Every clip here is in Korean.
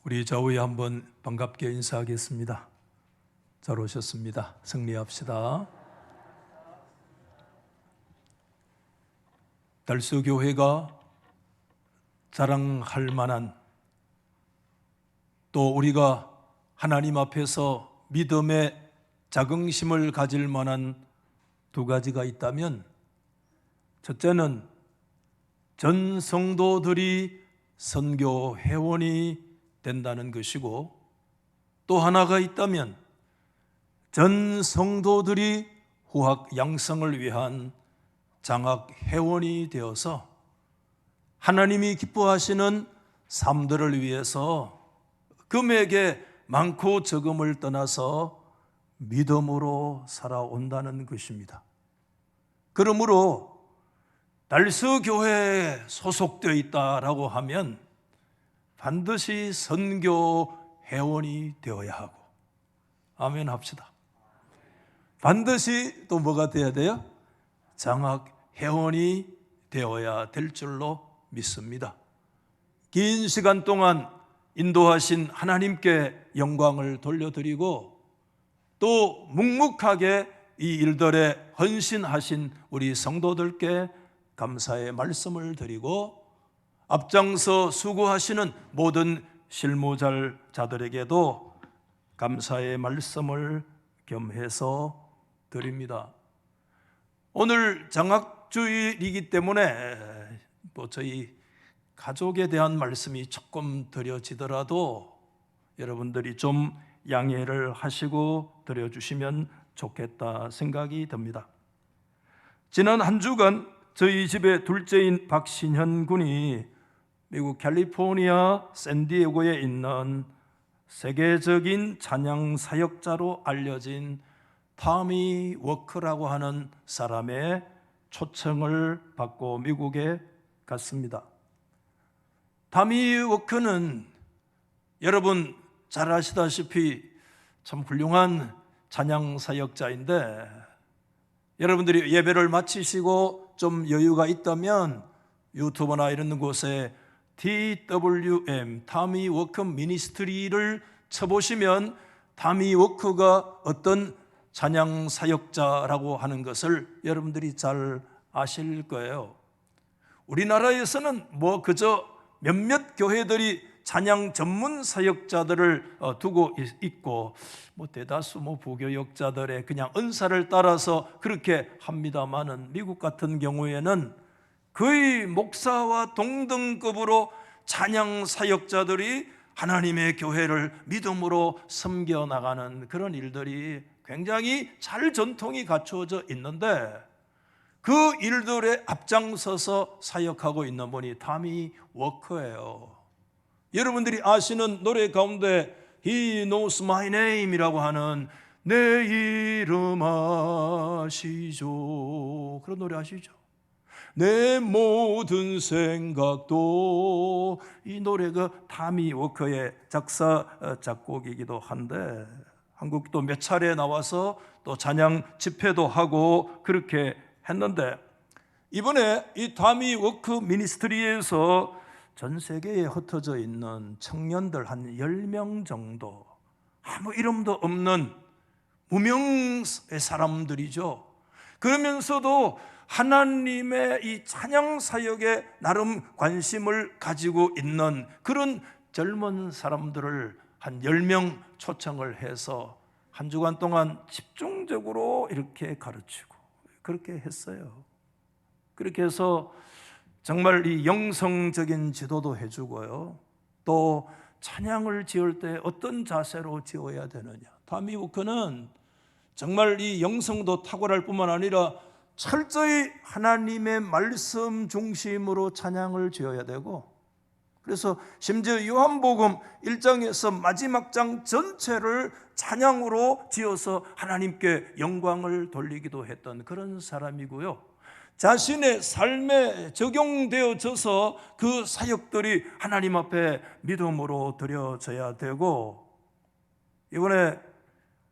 우리 좌우에 한번 반갑게 인사하겠습니다. 잘 오셨습니다. 승리합시다. 달수교회가 자랑할 만한, 또 우리가 하나님 앞에서 믿음의 자긍심을 가질 만한 두 가지가 있다면, 첫째는 전 성도들이 선교 회원이 된다는 것이고, 또 하나가 있다면 전 성도들이 후학 양성을 위한 장학 회원이 되어서 하나님이 기뻐하시는 삶들을 위해서 금액에 많고 적음을 떠나서 믿음으로 살아온다는 것입니다. 그러므로 달수교회에 소속되어 있다라고 하면 반드시 선교 회원이 되어야 하고, 아멘 합시다. 반드시 또 뭐가 되어야 돼요? 장학 회원이 되어야 될 줄로 믿습니다. 긴 시간 동안 인도하신 하나님께 영광을 돌려드리고, 또 묵묵하게 이 일들에 헌신하신 우리 성도들께 감사의 말씀을 드리고, 앞장서 수고하시는 모든 실무자들에게도 감사의 말씀을 겸해서 드립니다. 오늘 장학주일이기 때문에 저희 가족에 대한 말씀이 조금 드려지더라도 여러분들이 좀 양해를 하시고 드려주시면 좋겠다 생각이 듭니다. 지난 한 주간 저희 집의 둘째인 박신현 군이 미국 캘리포니아 샌디에고에 있는 세계적인 찬양 사역자로 알려진 타미 워크라고 하는 사람의 초청을 받고 미국에 갔습니다. 타미 워크는 여러분 잘 아시다시피 참 훌륭한 찬양 사역자인데, 여러분들이 예배를 마치시고 좀 여유가 있다면 유튜브나 이런 곳에 TWM, 타미 워크 미니스트리를 쳐보시면 타미 워크가 어떤 찬양 사역자라고 하는 것을 여러분들이 잘 아실 거예요. 우리나라에서는 그저 몇몇 교회들이 찬양 전문 사역자들을 두고 있고, 대다수 부교역자들의 그냥 은사를 따라서 그렇게 합니다만은, 미국 같은 경우에는 거의 목사와 동등급으로 찬양 사역자들이 하나님의 교회를 믿음으로 섬겨나가는 그런 일들이 굉장히 잘 전통이 갖추어져 있는데, 그 일들에 앞장서서 사역하고 있는 분이 타미 워커예요. 여러분들이 아시는 노래 가운데 He knows my name 이라고 하는 내 이름 아시죠, 그런 노래 아시죠? 내 모든 생각도, 이 노래가 타미 워커의 작사 작곡이기도 한데, 한국도 몇 차례 나와서 또 찬양 집회도 하고 그렇게 했는데, 이번에 이 타미 워크 미니스트리에서 전 세계에 흩어져 있는 청년들 한 10명 정도, 아무 이름도 없는 무명의 사람들이죠. 그러면서도 하나님의 이 찬양 사역에 나름 관심을 가지고 있는 그런 젊은 사람들을 한 10명 초청을 해서 한 주간 동안 집중적으로 이렇게 가르치고 그렇게 했어요. 그렇게 해서 정말 이 영성적인 지도도 해주고요, 또 찬양을 지을 때 어떤 자세로 지어야 되느냐, 타미 워크는 정말 이 영성도 탁월할 뿐만 아니라 철저히 하나님의 말씀 중심으로 찬양을 지어야 되고, 그래서 심지어 요한복음 1장에서 마지막 장 전체를 찬양으로 지어서 하나님께 영광을 돌리기도 했던 그런 사람이고요, 자신의 삶에 적용되어져서 그 사역들이 하나님 앞에 믿음으로 드려져야 되고, 이번에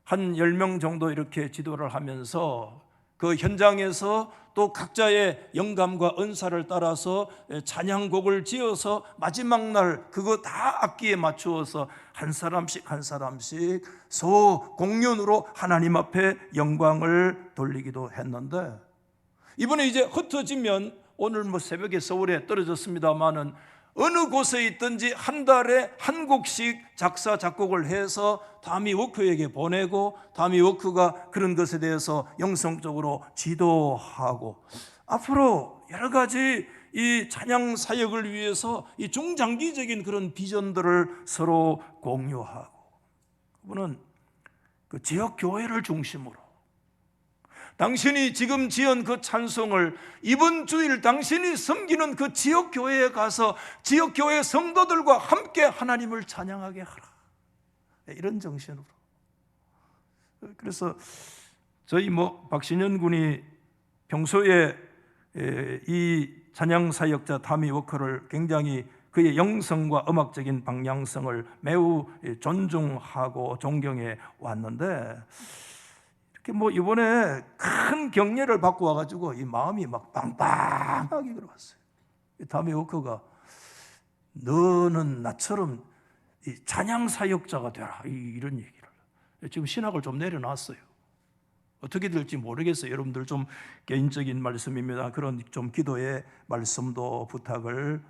한 10명 정도 이렇게 지도를 하면서 그 현장에서 또 각자의 영감과 은사를 따라서 찬양곡을 지어서 마지막 날 그거 다 악기에 맞추어서 한 사람씩 한 사람씩 소공연으로 하나님 앞에 영광을 돌리기도 했는데, 이번에 이제 흩어지면 오늘 뭐 새벽에 서울에 떨어졌습니다마는 어느 곳에 있든지 한 달에 한 곡씩 작사 작곡을 해서 다미 워크에게 보내고 다미 워크가 그런 것에 대해서 영성적으로 지도하고, 앞으로 여러 가지 이 찬양 사역을 위해서 이 중장기적인 그런 비전들을 서로 공유하고, 그분은 그 지역 교회를 중심으로 당신이 지금 지은 그 찬송을 이번 주일 당신이 섬기는 그 지역교회에 가서 지역교회 성도들과 함께 하나님을 찬양하게 하라, 이런 정신으로. 그래서 저희 박신현 군이 평소에 이 찬양사역자 다미 워커를 굉장히 그의 영성과 음악적인 방향성을 매우 존중하고 존경해 왔는데, 이번에 큰 격려를 받고 와가지고 이 마음이 막 빵빵하게 그러왔어요. 다미 워커가 너는 나처럼 이 찬양 사역자가 되라, 이런 얘기를. 지금 신학을 좀 내려놨어요. 어떻게 될지 모르겠어요. 여러분들 좀 개인적인 말씀입니다. 그런 좀 기도의 말씀도 부탁을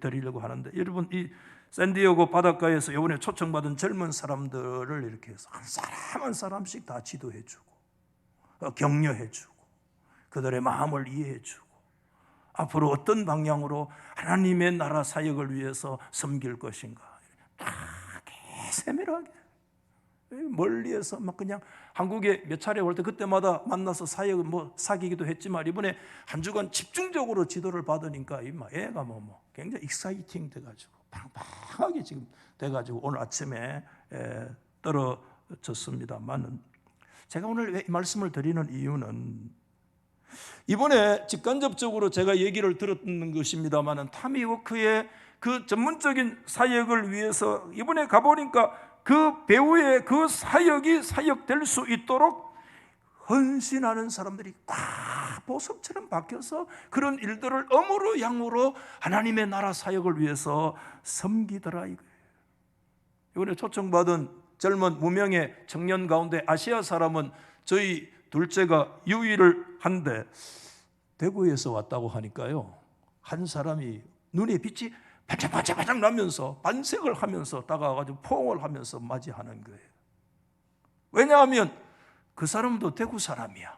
드리려고 하는데, 여러분 이 샌디에고 바닷가에서 이번에 초청받은 젊은 사람들을 이렇게 해서 한 사람 한 사람씩 다 지도해주고 격려해주고 그들의 마음을 이해해주고 앞으로 어떤 방향으로 하나님의 나라 사역을 위해서 섬길 것인가 다 세밀하게 멀리에서 막 그냥 한국에 몇 차례 올 때 그때마다 만나서 사역을 사귀기도 했지만, 이번에 한 주간 집중적으로 지도를 받으니까 애가 굉장히 익사이팅 돼가지고 팡팡하게 지금 돼가지고 오늘 아침에 떨어졌습니다만, 제가 오늘 왜 이 말씀을 드리는 이유는 이번에 직간접적으로 제가 얘기를 들었는 것입니다만, 타미 워크의 그 전문적인 사역을 위해서 이번에 가보니까 그 배우의 그 사역이 사역될 수 있도록 헌신하는 사람들이 다 보석처럼 박혀서 그런 일들을 어무로 양으로 하나님의 나라 사역을 위해서 섬기더라 이거예요. 이번에 초청받은 젊은 무명의 청년 가운데 아시아 사람은 저희 둘째가 유일을 한데 대구에서 왔다고 하니까요, 한 사람이 눈에 빛이 반짝반짝 나면서 반색을 하면서 다가와가지고 포옹을 하면서 맞이하는 거예요. 왜냐하면 그 사람도 대구 사람이야.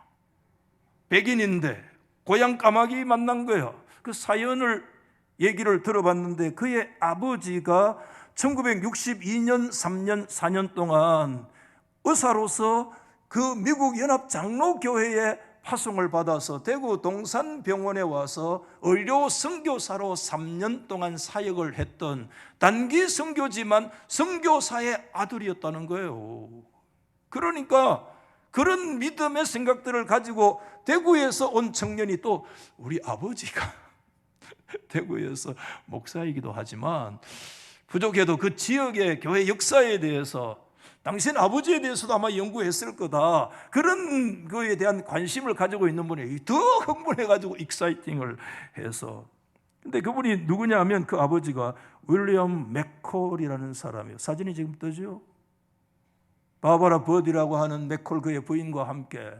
백인인데 고향 까마귀 만난 거예요. 그 사연을 얘기를 들어봤는데 그의 아버지가 1962년 3년 4년 동안 의사로서 그 미국 연합 장로교회에 파송을 받아서 대구 동산병원에 와서 의료 선교사로 3년 동안 사역을 했던 단기 선교지만 선교사의 아들이었다는 거예요. 그러니까 그런 믿음의 생각들을 가지고 대구에서 온 청년이, 또 우리 아버지가 대구에서 목사이기도 하지만 부족해도 그 지역의 교회 역사에 대해서 당신 아버지에 대해서도 아마 연구했을 거다, 그런 거에 대한 관심을 가지고 있는 분이 더 흥분해가지고 익사이팅을 해서. 근데 그분이 누구냐 하면 그 아버지가 윌리엄 맥콜이라는 사람이에요. 사진이 지금 뜨죠? 바바라 버디라고 하는 맥콜 그의 부인과 함께,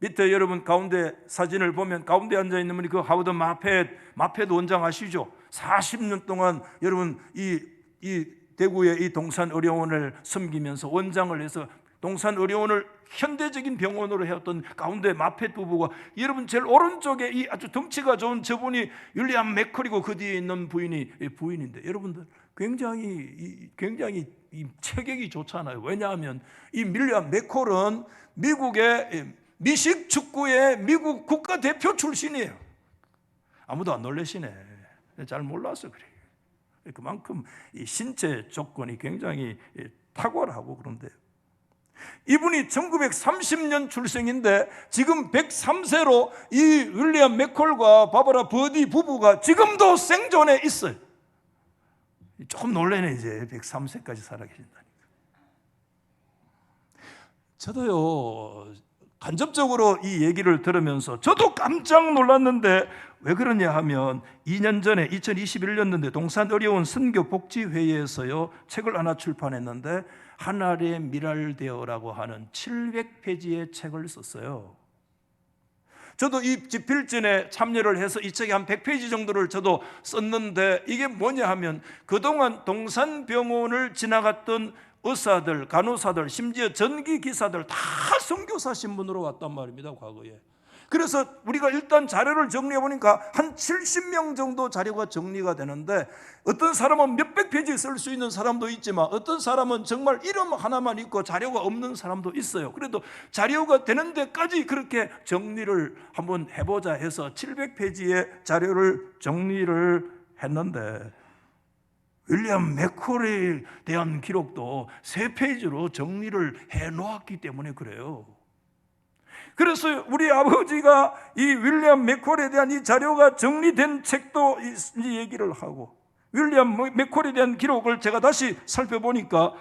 밑에 여러분 가운데 사진을 보면 가운데 앉아있는 분이 그 하워드 마펫 원장 아시죠? 40년 동안 여러분 이 대구의 이 동산의료원을 섬기면서 원장을 해서 동산의료원을 현대적인 병원으로 해왔던 가운데 마펫 부부가, 여러분 제일 오른쪽에 이 아주 덩치가 좋은 저분이 윌리엄 맥콜이고 그 뒤에 있는 부인인데, 여러분들 굉장히 이 체격이 좋잖아요. 왜냐하면 이 윌리엄 맥콜은 미국의 미식 축구의 미국 국가대표 출신이에요. 아무도 안 놀라시네. 잘 몰라서 그래요. 그만큼 이 신체 조건이 굉장히 탁월하고. 그런데 이분이 1930년 출생인데 지금 103세로 이 윌리엄 맥콜과 바바라 버디 부부가 지금도 생존해 있어요. 조금 놀라네. 이제 103세까지 살아 계신다니까. 저도요 간접적으로 이 얘기를 들으면서 저도 깜짝 놀랐는데 왜 그러냐 하면 2년 전에 2021년도에 동산 어려운 선교복지회의에서요 책을 하나 출판했는데 하늘의 미랄되어라고 하는 700페이지의 책을 썼어요. 저도 이 집필전에 참여를 해서 이 책이 한 100페이지 정도를 저도 썼는데 이게 뭐냐 하면 그동안 동산병원을 지나갔던 의사들, 간호사들, 심지어 전기기사들 다 선교사 신분으로 왔단 말입니다, 과거에. 그래서 우리가 일단 자료를 정리해 보니까 한 70명 정도 자료가 정리가 되는데 어떤 사람은 몇백 페이지 쓸 수 있는 사람도 있지만 어떤 사람은 정말 이름 하나만 있고 자료가 없는 사람도 있어요. 그래도 자료가 되는 데까지 그렇게 정리를 한번 해보자 해서 700페이지의 자료를 정리를 했는데 윌리엄 맥콜에 대한 기록도 3페이지로 정리를 해놓았기 때문에 그래요. 그래서 우리 아버지가 이 윌리엄 맥콜에 대한 이 자료가 정리된 책도 이 얘기를 하고 윌리엄 맥콜에 대한 기록을 제가 다시 살펴보니까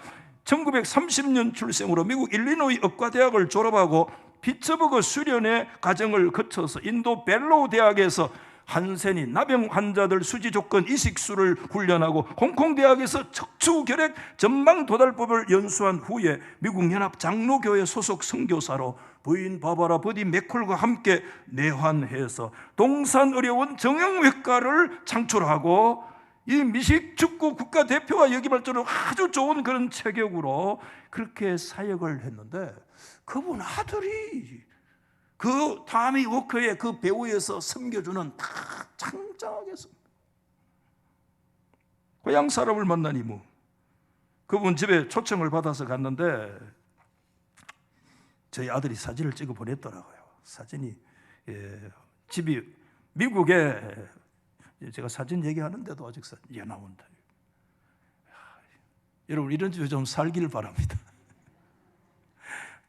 1930년 출생으로 미국 일리노이 의과대학을 졸업하고 피츠버그 수련회 과정을 거쳐서 인도 벨로우 대학에서 한센이 나병 환자들 수지 조건 이식술을 훈련하고 홍콩 대학에서 척추결핵 전망 도달법을 연수한 후에 미국 연합 장로교회 소속 선교사로 부인 바바라 버디 맥콜과 함께 내환해서 동산의료원 정형외과를 창출하고 이 미식축구 국가대표가 여기할 줄은 아주 좋은 그런 체격으로 그렇게 사역을 했는데 그분 아들이 그 타미 워커의 그 배우에서 섬겨주는 다 창장하겠습니다. 고향 사람을 만난 이모, 그분 집에 초청을 받아서 갔는데 저희 아들이 사진을 찍어 보냈더라고요. 사진이 집이 미국에 제가 사진 얘기하는데도 아직 나온다. 여러분 이런 집에 좀 살길 바랍니다.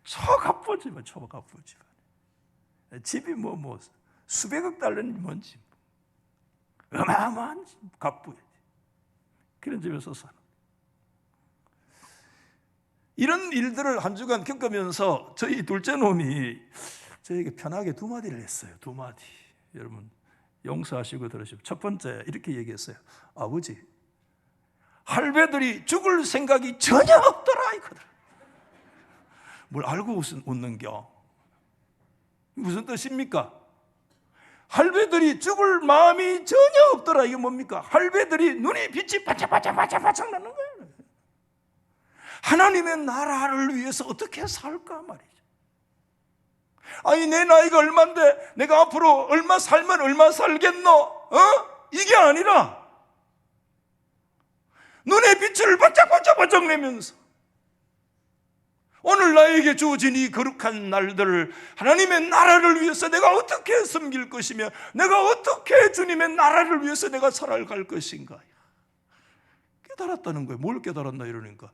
초가쁘지만 초가쁘지만 집이 뭐 수백억 달러는 뭔지 어마어마한 갑부에 그런 집에서 사는 이런 일들을 한 주간 겪으면서 저희 둘째 놈이 저에게 편하게 2마디를 했어요. 2마디. 여러분 용서하시고 들으시고 첫 번째 이렇게 얘기했어요. 아버지, 할배들이 죽을 생각이 전혀 없더라 이거든. 뭘 알고 웃는겨? 무슨 뜻입니까? 할배들이 죽을 마음이 전혀 없더라. 이게 뭡니까? 할배들이 눈이 빛이 반짝반짝 나는 거예요. 하나님의 나라를 위해서 어떻게 살까 말이죠. 아니 내 나이가 얼만데 내가 앞으로 얼마 살면 얼마 살겠노? 이게 아니라 눈의 빛을 반짝반짝 내면서 오늘 나에게 주어진 이 거룩한 날들을 하나님의 나라를 위해서 내가 어떻게 섬길 것이며 내가 어떻게 주님의 나라를 위해서 내가 살아갈 것인가 깨달았다는 거예요. 뭘 깨달았나 이러니까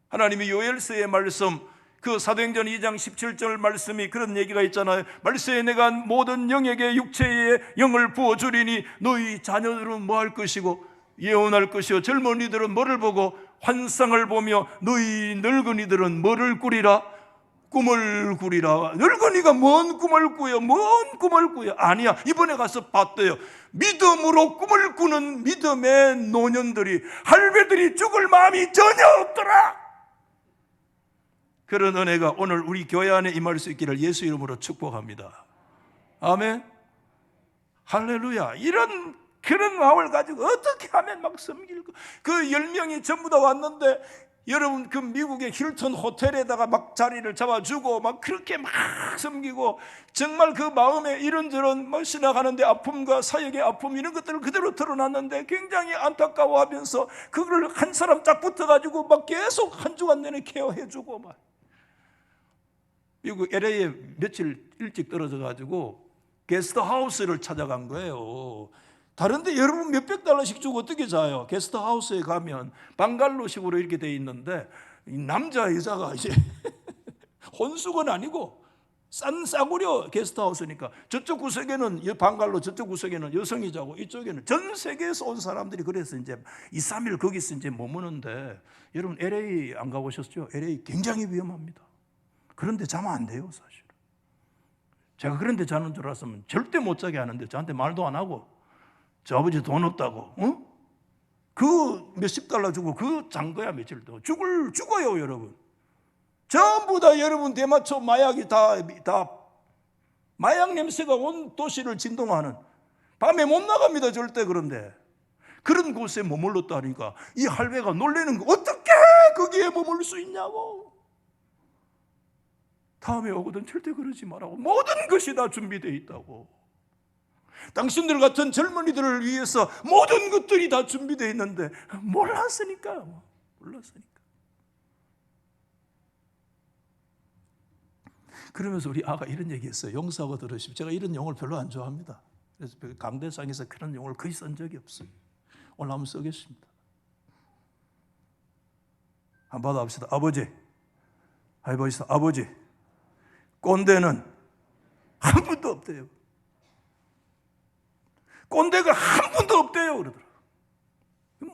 하나님이 요엘서의 말씀 그 사도행전 2장 17절 말씀이 그런 얘기가 있잖아요. 말세에 내가 모든 영에게 육체의 영을 부어주리니 너희 자녀들은 뭐 할 것이고 예언할 것이요 젊은이들은 뭐를 보고 환상을 보며 너희 늙은이들은 뭐를 꾸리라? 꿈을 꾸리라. 늙은이가 뭔 꿈을 꾸요? 뭔 꿈을 꾸요? 아니야. 이번에 가서 봤대요. 믿음으로 꿈을 꾸는 믿음의 노년들이 할배들이 죽을 마음이 전혀 없더라. 그런 은혜가 오늘 우리 교회 안에 임할 수 있기를 예수 이름으로 축복합니다. 아멘. 할렐루야. 그런 마음을 가지고 어떻게 하면 막 섬길까? 그 10명이 전부 다 왔는데 여러분 그 미국의 힐튼 호텔에다가 막 자리를 잡아주고 막 그렇게 막 섬기고 정말 그 마음에 이런저런 뭐 지나가는데 아픔과 사역의 아픔 이런 것들을 그대로 드러났는데 굉장히 안타까워하면서 그걸 한 사람 딱 붙어가지고 막 계속 한 주간 내내 케어해주고 막 미국 LA에 며칠 일찍 떨어져가지고 게스트하우스를 찾아간 거예요. 다른데 여러분 몇백 달러씩 주고 어떻게 자요? 게스트하우스에 가면 방갈로식으로 이렇게 돼 있는데 남자 여자가 이제 혼숙은 아니고 싼 싸구려 게스트하우스니까 저쪽 구석에는 방갈로 저쪽 구석에는 여성이 자고 이쪽에는 전 세계에서 온 사람들이 그래서 이제 2, 3일 거기서 이제 머무는데 여러분 LA 안 가보셨죠? LA 굉장히 위험합니다. 그런데 자면 안 돼요 사실. 제가 그런데 자는 줄 알았으면 절대 못 자게 하는데 저한테 말도 안 하고, 저 아버지 돈 없다고, 그 몇십 달러 주고 그 잔 거야, 며칠 더. 죽어요, 여러분. 전부 다 여러분 대마초 마약이 다 마약 냄새가 온 도시를 진동하는, 밤에 못 나갑니다, 절대. 그런데 그런 곳에 머물렀다니까 이 할배가 놀라는 거, 어떻게 거기에 머물 수 있냐고. 다음에 오거든 절대 그러지 말라고. 모든 것이 다 준비되어 있다고. 당신들 같은 젊은이들을 위해서 모든 것들이 다 준비되어 있는데 몰랐으니까. 그러면서 우리 아가 이런 얘기했어요. 용서하고 들으십시오. 제가 이런 용어를 별로 안 좋아합니다. 그래서 강대상에서 그런 용어를 거의 쓴 적이 없어요. 오늘 한번 쓰겠습니다. 한번 받아봅시다. 아버지, 꼰대는 한 분도 없대요. 꼰대가 한 분도 없대요. 그러더라고요.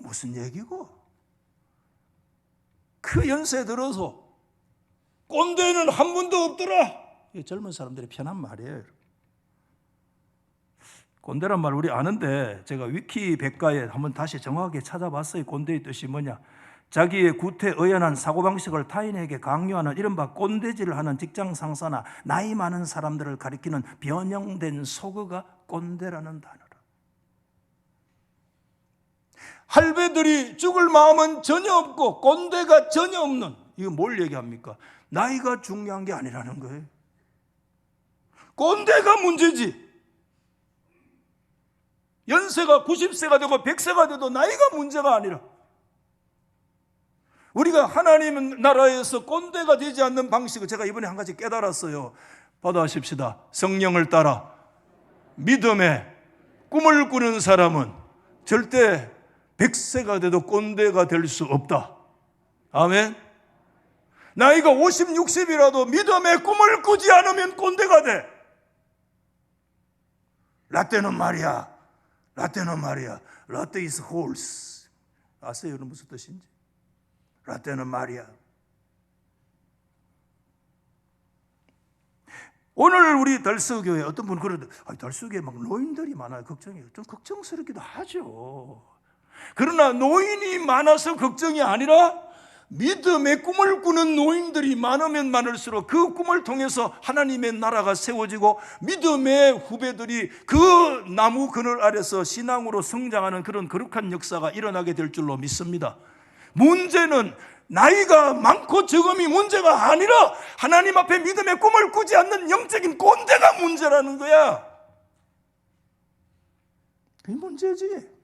무슨 얘기고? 그 연세 들어서 꼰대는 한 분도 없더라. 이게 젊은 사람들의 편한 말이에요. 꼰대란 말 우리 아는데 제가 위키 백과에 한번 다시 정확하게 찾아봤어요. 꼰대의 뜻이 뭐냐? 자기의 구태의연한 사고방식을 타인에게 강요하는 이른바 꼰대질을 하는 직장 상사나 나이 많은 사람들을 가리키는 변형된 속어가 꼰대라는 단어라. 할배들이 죽을 마음은 전혀 없고 꼰대가 전혀 없는, 이거 뭘 얘기합니까? 나이가 중요한 게 아니라는 거예요. 꼰대가 문제지. 연세가 90세가 되고 100세가 돼도 나이가 문제가 아니라, 우리가 하나님 나라에서 꼰대가 되지 않는 방식을 제가 이번에 한 가지 깨달았어요. 받아십시다. 성령을 따라 믿음의 꿈을 꾸는 사람은 절대 100세가 돼도 꼰대가 될 수 없다. 아멘. 나이가 50, 60이라도 믿음의 꿈을 꾸지 않으면 꼰대가 돼. 라떼는 말이야. 라떼 is horse. 아세요? 이런 무슨 뜻인지? 라떼는 말이야. 오늘 우리 달서교회 어떤 분은 그러는데, 달서교회 막 노인들이 많아요. 걱정이에요. 좀 걱정스럽기도 하죠. 그러나 노인이 많아서 걱정이 아니라 믿음의 꿈을 꾸는 노인들이 많으면 많을수록 그 꿈을 통해서 하나님의 나라가 세워지고 믿음의 후배들이 그 나무 그늘 아래서 신앙으로 성장하는 그런 거룩한 역사가 일어나게 될 줄로 믿습니다. 문제는 나이가 많고 적음이 문제가 아니라 하나님 앞에 믿음의 꿈을 꾸지 않는 영적인 꼰대가 문제라는 거야. 그게 문제지.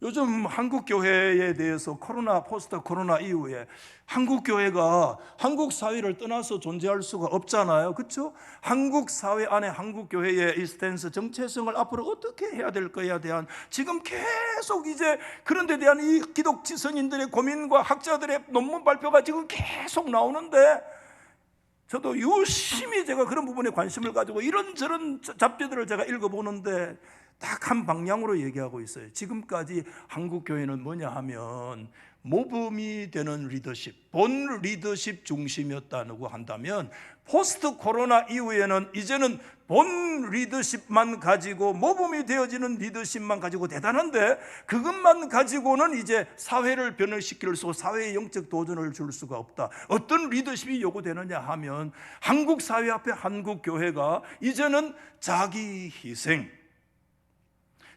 요즘 한국 교회에 대해서 포스트 코로나 이후에 한국 교회가 한국 사회를 떠나서 존재할 수가 없잖아요. 그렇죠? 한국 사회 안에 한국 교회의 이 스탠스, 정체성을 앞으로 어떻게 해야 될 거에 대한 지금 계속 이제 그런 데 대한 이 기독 지성인들의 고민과 학자들의 논문 발표가 지금 계속 나오는데, 저도 유심히 제가 그런 부분에 관심을 가지고 이런저런 잡지들을 제가 읽어보는데 딱 한 방향으로 얘기하고 있어요. 지금까지 한국 교회는 뭐냐 하면 모범이 되는 리더십, 본 리더십 중심이었다고 한다면, 포스트 코로나 이후에는 이제는 본 리더십만 가지고 모범이 되어지는 리더십만 가지고 대단한데, 그것만 가지고는 이제 사회를 변화시킬 수, 사회의 영적 도전을 줄 수가 없다. 어떤 리더십이 요구되느냐 하면 한국 사회 앞에 한국 교회가 이제는 자기 희생,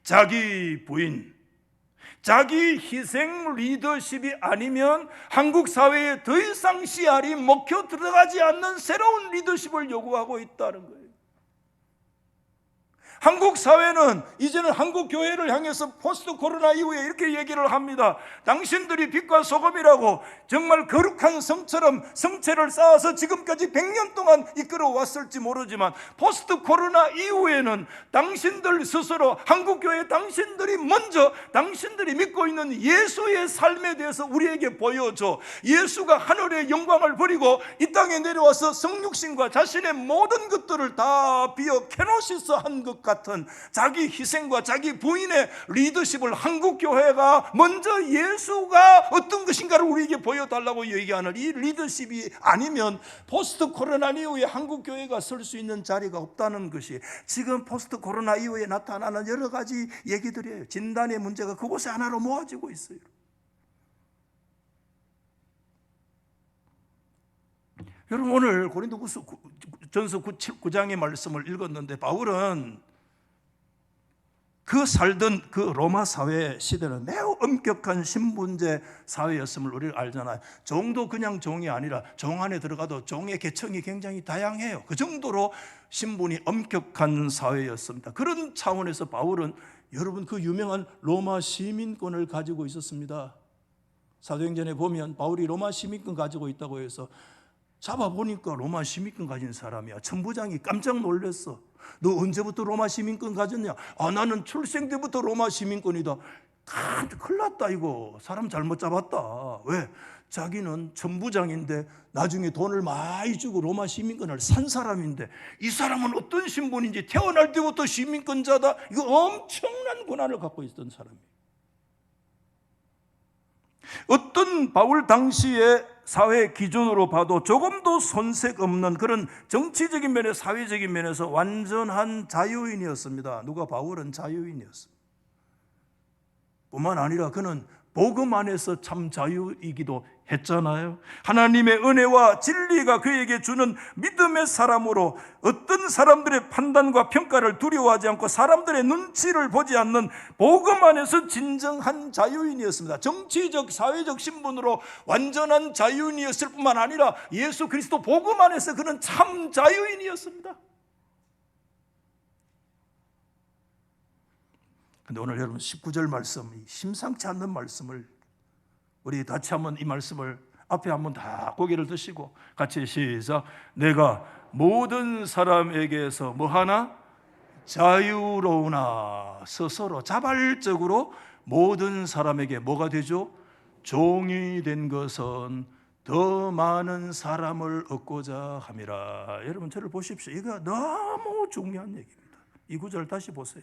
자기 부인, 자기 희생 리더십이 아니면 한국 사회에 더 이상 씨알이 먹혀 들어가지 않는 새로운 리더십을 요구하고 있다는 거예요. 한국 사회는 이제는 한국 교회를 향해서 포스트 코로나 이후에 이렇게 얘기를 합니다. 당신들이 빛과 소금이라고 정말 거룩한 성처럼 성체를 쌓아서 지금까지 100년 동안 이끌어 왔을지 모르지만, 포스트 코로나 이후에는 당신들 스스로, 한국 교회 당신들이 먼저 당신들이 믿고 있는 예수의 삶에 대해서 우리에게 보여줘. 예수가 하늘의 영광을 버리고 이 땅에 내려와서 성육신과 자신의 모든 것들을 다 비어 케노시스 한 것 같은 자기 희생과 자기 부인의 리더십을 한국교회가 먼저 예수가 어떤 것인가를 우리에게 보여달라고 얘기하는 이 리더십이 아니면 포스트 코로나 이후에 한국교회가 설 수 있는 자리가 없다는 것이 지금 포스트 코로나 이후에 나타나는 여러 가지 얘기들이에요. 진단의 문제가 그곳에 하나로 모아지고 있어요. 여러분, 오늘 고린도전서 9장의 말씀을 읽었는데 바울은 그 살던 그 로마 사회 시대는 매우 엄격한 신분제 사회였음을 우리가 알잖아요. 종도 그냥 종이 아니라 종 안에 들어가도 종의 계층이 굉장히 다양해요. 그 정도로 신분이 엄격한 사회였습니다. 그런 차원에서 바울은 여러분 그 유명한 로마 시민권을 가지고 있었습니다. 사도행전에 보면 바울이 로마 시민권 가지고 있다고 해서 잡아보니까 로마 시민권 가진 사람이야. 천부장이 깜짝 놀랐어. 너 언제부터 로마 시민권 가졌냐? 나는 출생 때부터 로마 시민권이다. 큰일 났다 이거. 사람 잘못 잡았다. 왜? 자기는 천부장인데 나중에 돈을 많이 주고 로마 시민권을 산 사람인데 이 사람은 어떤 신분인지 태어날 때부터 시민권자다. 이거 엄청난 권한을 갖고 있던 사람이에요. 어떤 바울 당시의 사회 기준으로 봐도 조금도 손색 없는 그런 정치적인 면에 사회적인 면에서 완전한 자유인이었습니다. 누가? 바울은 자유인이었습니다. 뿐만 아니라 그는 복음 안에서 참 자유이기도 했잖아요. 하나님의 은혜와 진리가 그에게 주는 믿음의 사람으로 어떤 사람들의 판단과 평가를 두려워하지 않고 사람들의 눈치를 보지 않는 복음 안에서 진정한 자유인이었습니다. 정치적, 사회적 신분으로 완전한 자유인이었을 뿐만 아니라 예수 그리스도 복음 안에서 그는 참 자유인이었습니다. 근데 오늘 여러분 19절 말씀, 심상치 않는 말씀을 우리 같이 한번 이 말씀을 앞에 한번 다 고개를 드시고 같이 시작. 내가 모든 사람에게서 뭐하나? 자유로우나 스스로 자발적으로 모든 사람에게 뭐가 되죠? 종이 된 것은 더 많은 사람을 얻고자 함이라. 여러분 저를 보십시오. 이거 너무 중요한 얘기입니다. 이 구절 다시 보세요.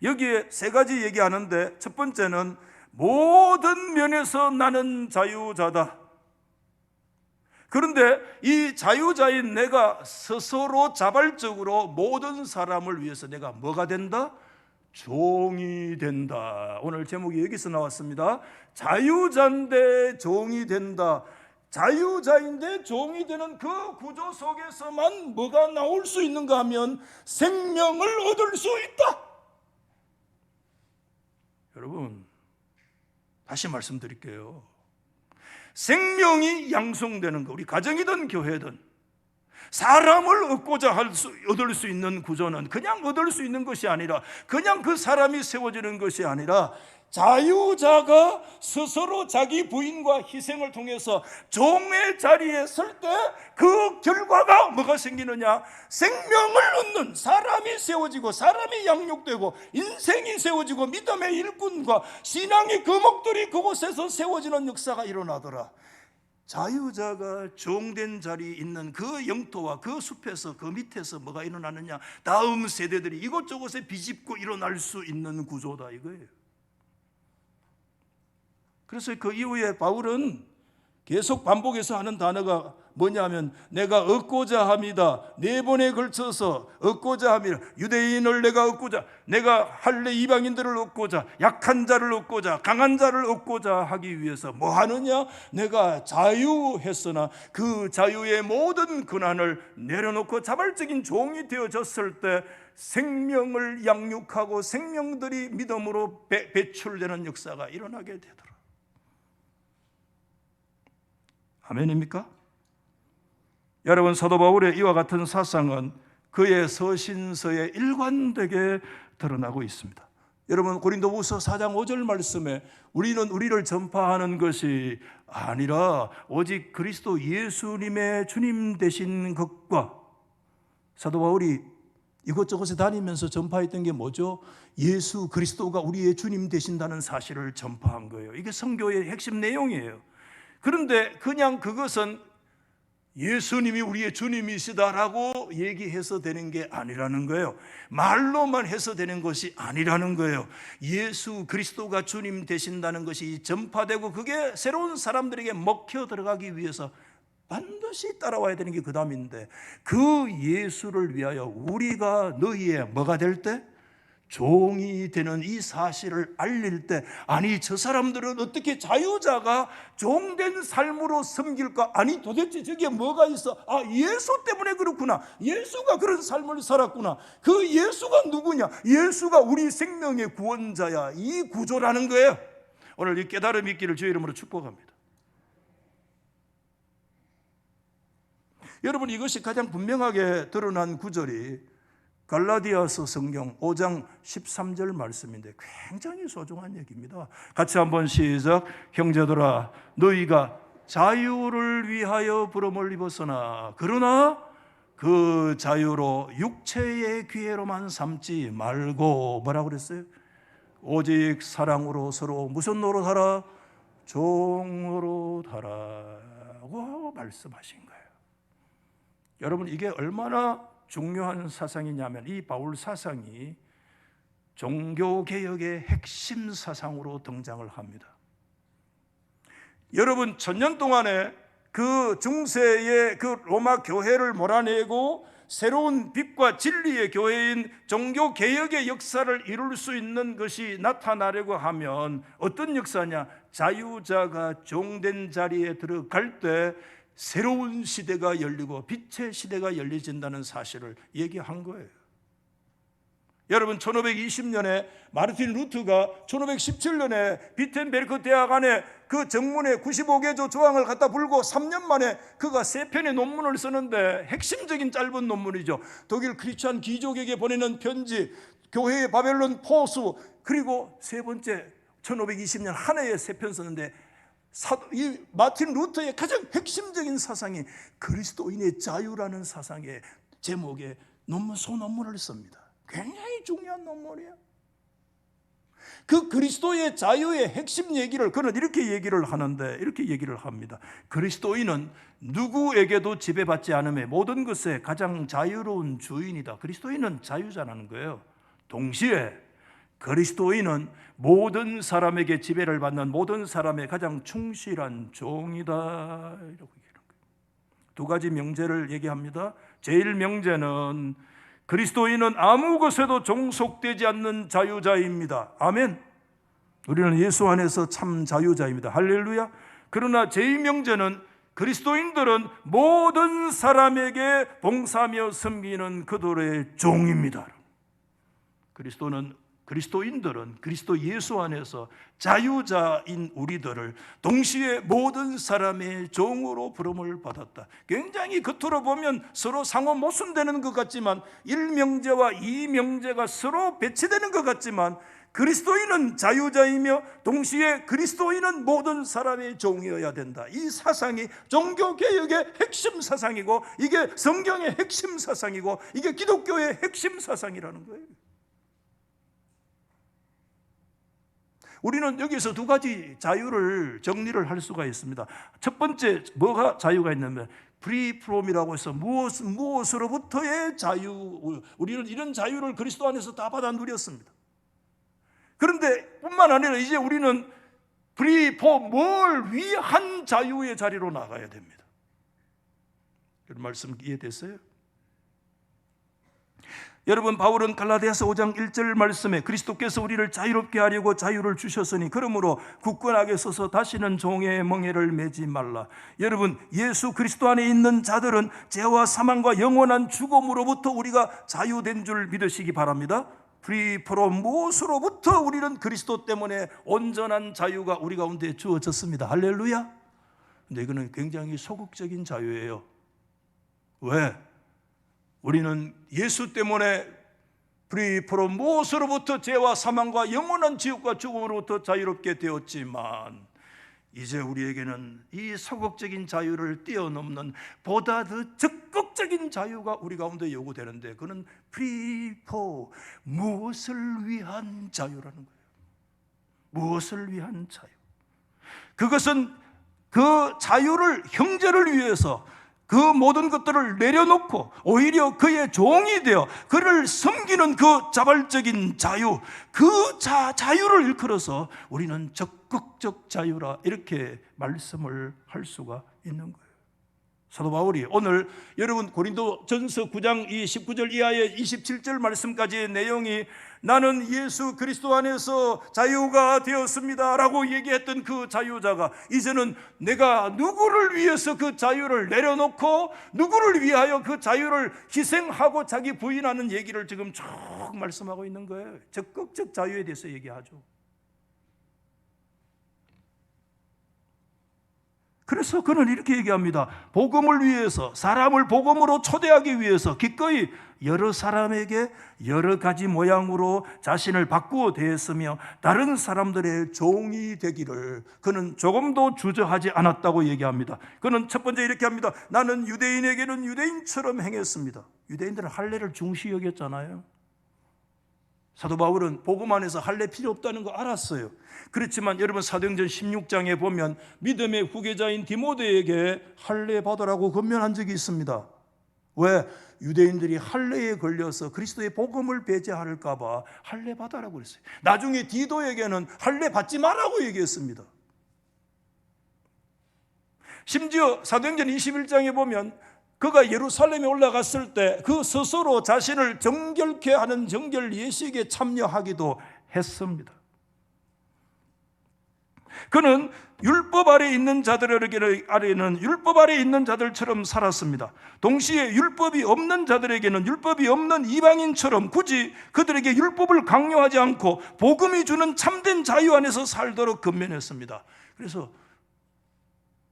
여기에 세 가지 얘기하는데 첫 번째는 모든 면에서 나는 자유자다. 그런데 이 자유자인 내가 스스로 자발적으로 모든 사람을 위해서 내가 뭐가 된다? 종이 된다. 오늘 제목이 여기서 나왔습니다. 자유자인데 종이 된다. 자유자인데 종이 되는 그 구조 속에서만 뭐가 나올 수 있는가 하면 생명을 얻을 수 있다. 여러분 다시 말씀드릴게요. 생명이 양성되는 거, 우리 가정이든 교회든 사람을 얻을 수 있는 구조는 그냥 얻을 수 있는 것이 아니라 그냥 그 사람이 세워지는 것이 아니라 자유자가 스스로 자기 부인과 희생을 통해서 종의 자리에 설 때 그 결과가 뭐가 생기느냐? 생명을 얻는 사람이 세워지고 사람이 양육되고 인생이 세워지고 믿음의 일꾼과 신앙의 거목들이 그곳에서 세워지는 역사가 일어나더라. 자유자가 종된 자리에 있는 그 영토와 그 숲에서 그 밑에서 뭐가 일어나느냐? 다음 세대들이 이곳저곳에 비집고 일어날 수 있는 구조다 이거예요. 그래서 그 이후에 바울은 계속 반복해서 하는 단어가 뭐냐면 내가 얻고자 합니다. 4번에 걸쳐서 얻고자 합니다. 유대인을 내가 얻고자, 내가 할례 이방인들을 얻고자, 약한 자를 얻고자, 강한 자를 얻고자 하기 위해서 뭐 하느냐? 내가 자유했으나 그 자유의 모든 권한을 내려놓고 자발적인 종이 되어졌을 때 생명을 양육하고 생명들이 믿음으로 배출되는 역사가 일어나게 되더라. 아멘입니까? 여러분 사도 바울의 이와 같은 사상은 그의 서신서에 일관되게 드러나고 있습니다. 여러분 고린도후서 4장 5절 말씀에 우리는 우리를 전파하는 것이 아니라 오직 그리스도 예수님의 주님 되신 것과, 사도 바울이 이곳저곳에 다니면서 전파했던 게 뭐죠? 예수 그리스도가 우리의 주님 되신다는 사실을 전파한 거예요. 이게 선교의 핵심 내용이에요. 그런데 그냥 그것은 예수님이 우리의 주님이시다라고 얘기해서 되는 게 아니라는 거예요. 말로만 해서 되는 것이 아니라는 거예요. 예수 그리스도가 주님 되신다는 것이 전파되고 그게 새로운 사람들에게 먹혀 들어가기 위해서 반드시 따라와야 되는 게 그 다음인데, 그 예수를 위하여 우리가 너희의 뭐가 될 때? 종이 되는 이 사실을 알릴 때, 아니 저 사람들은 어떻게 자유자가 종된 삶으로 섬길까? 아니 도대체 저게 뭐가 있어? 아, 예수 때문에 그렇구나. 예수가 그런 삶을 살았구나. 그 예수가 누구냐? 예수가 우리 생명의 구원자야. 이 구조라는 거예요. 오늘 이 깨달음이 있기를 주의 이름으로 축복합니다. 여러분, 이것이 가장 분명하게 드러난 구절이 갈라디아서 성경 5장 13절 말씀인데 굉장히 소중한 얘기입니다. 같이 한번 시작. 형제들아, 너희가 자유를 위하여 부름을 입었으나 그러나 그 자유로 육체의 기회로만 삼지 말고, 뭐라고 그랬어요? 오직 사랑으로 서로 무슨 노릇하라? 종노릇하라고 말씀하신 거예요. 여러분, 이게 얼마나 중요한 사상이냐면 이 바울 사상이 종교개혁의 핵심 사상으로 등장을 합니다. 여러분, 1000년 동안에 그 중세의 그 로마 교회를 몰아내고 새로운 빛과 진리의 교회인 종교개혁의 역사를 이룰 수 있는 것이 나타나려고 하면 어떤 역사냐? 자유자가 종된 자리에 들어갈 때 새로운 시대가 열리고 빛의 시대가 열려진다는 사실을 얘기한 거예요. 여러분, 1520년에 마르틴 루트가 1517년에 비텐베르크 대학 안에 그 정문에 95개조 조항을 갖다 불고 3년 만에 그가 3편의 논문을 쓰는데, 핵심적인 짧은 논문이죠. 독일 크리스찬 귀족에게 보내는 편지, 교회의 바벨론 포수, 그리고 세 번째 1520년 한 해에 3편 썼는데, 이 마틴 루터의 가장 핵심적인 사상이 그리스도인의 자유라는 사상의 제목의 논문, 소논문을 씁니다. 굉장히 중요한 논문이에요. 그 그리스도의 자유의 핵심 얘기를 그는 이렇게 얘기를 하는데, 이렇게 얘기를 합니다. 그리스도인은 누구에게도 지배받지 않음에 모든 것에 가장 자유로운 주인이다. 그리스도인은 자유자라는 거예요. 동시에 그리스도인은 모든 사람에게 지배를 받는 모든 사람의 가장 충실한 종이다, 이라고 얘기하는 거예요. 두 가지 명제를 얘기합니다. 제일 명제는 그리스도인은 아무 것에도 종속되지 않는 자유자입니다. 아멘. 우리는 예수 안에서 참 자유자입니다. 할렐루야. 그러나 제2명제는 그리스도인들은 모든 사람에게 봉사하며 섬기는 그들의 종입니다. 그리스도인들은 그리스도 예수 안에서 자유자인 우리들을 동시에 모든 사람의 종으로 부름을 받았다. 굉장히 겉으로 보면 서로 상호 모순되는 것 같지만, 1명제와 2명제가 서로 배치되는 것 같지만, 그리스도인은 자유자이며 동시에 그리스도인은 모든 사람의 종이어야 된다. 이 사상이 종교개혁의 핵심 사상이고, 이게 성경의 핵심 사상이고, 이게 기독교의 핵심 사상이라는 거예요. 우리는 여기서 두 가지 자유를 정리를 할 수가 있습니다. 첫 번째, 뭐가 자유가 있냐면 free from이라고 해서 무엇으로부터의 자유. 우리는 이런 자유를 그리스도 안에서 다 받아 누렸습니다. 그런데 뿐만 아니라 이제 우리는 free for 뭘 위한 자유의 자리로 나가야 됩니다. 그런 말씀 이해됐어요? 여러분, 바울은 갈라디아서 5장 1절 말씀에 그리스도께서 우리를 자유롭게 하려고 자유를 주셨으니 그러므로 굳건하게 서서 다시는 종의 멍에를 매지 말라. 여러분, 예수 그리스도 안에 있는 자들은 죄와 사망과 영원한 죽음으로부터 우리가 자유된 줄 믿으시기 바랍니다. free from 무엇으로부터? 우리는 그리스도 때문에 온전한 자유가 우리 가운데 주어졌습니다. 할렐루야. 근데 이거는 굉장히 소극적인 자유예요. 왜? 우리는 예수 때문에 free from 무엇으로부터? 죄와 사망과 영원한 지옥과 죽음으로부터 자유롭게 되었지만, 이제 우리에게는 이 소극적인 자유를 뛰어넘는 보다 더 적극적인 자유가 우리 가운데 요구되는데, 그는 free for 무엇을 위한 자유라는 거예요. 무엇을 위한 자유. 그것은 그 자유를 형제를 위해서, 그 모든 것들을 내려놓고 오히려 그의 종이 되어 그를 섬기는 그 자발적인 자유, 그 자유를 일컬어서 우리는 적극적 자유라 이렇게 말씀을 할 수가 있는 거예요. 사도 바울이 오늘 여러분 고린도전서 9장 19절 이하의 27절 말씀까지의 내용이 나는 예수 그리스도 안에서 자유가 되었습니다 라고 얘기했던 그 자유자가 이제는 내가 누구를 위해서 그 자유를 내려놓고 누구를 위하여 그 자유를 희생하고 자기 부인하는 얘기를 지금 쭉 말씀하고 있는 거예요. 적극적 자유에 대해서 얘기하죠. 그래서 그는 이렇게 얘기합니다. 복음을 위해서, 사람을 복음으로 초대하기 위해서 기꺼이 여러 사람에게 여러 가지 모양으로 자신을 바꾸어 대했으며 다른 사람들의 종이 되기를 그는 조금도 주저하지 않았다고 얘기합니다. 그는 첫 번째 이렇게 합니다. 나는 유대인에게는 유대인처럼 행했습니다. 유대인들은 할례를 중시 여겼잖아요. 사도 바울은 복음 안에서 할례 필요 없다는 거 알았어요. 그렇지만 여러분 사도행전 16장에 보면 믿음의 후계자인 디모데에게 할례 받으라고 권면한 적이 있습니다. 왜? 유대인들이 할례에 걸려서 그리스도의 복음을 배제할까 봐 할례 받으라고 그랬어요. 나중에 디도에게는 할례 받지 말라고 얘기했습니다. 심지어 사도행전 21장에 보면 그가 예루살렘에 올라갔을 때 그 스스로 자신을 정결케 하는 정결 예식에 참여하기도 했습니다. 그는 율법 아래 있는 자들에게는 율법 아래 있는 자들처럼 살았습니다. 동시에 율법이 없는 자들에게는 율법이 없는 이방인처럼 굳이 그들에게 율법을 강요하지 않고 복음이 주는 참된 자유 안에서 살도록 권면했습니다. 그래서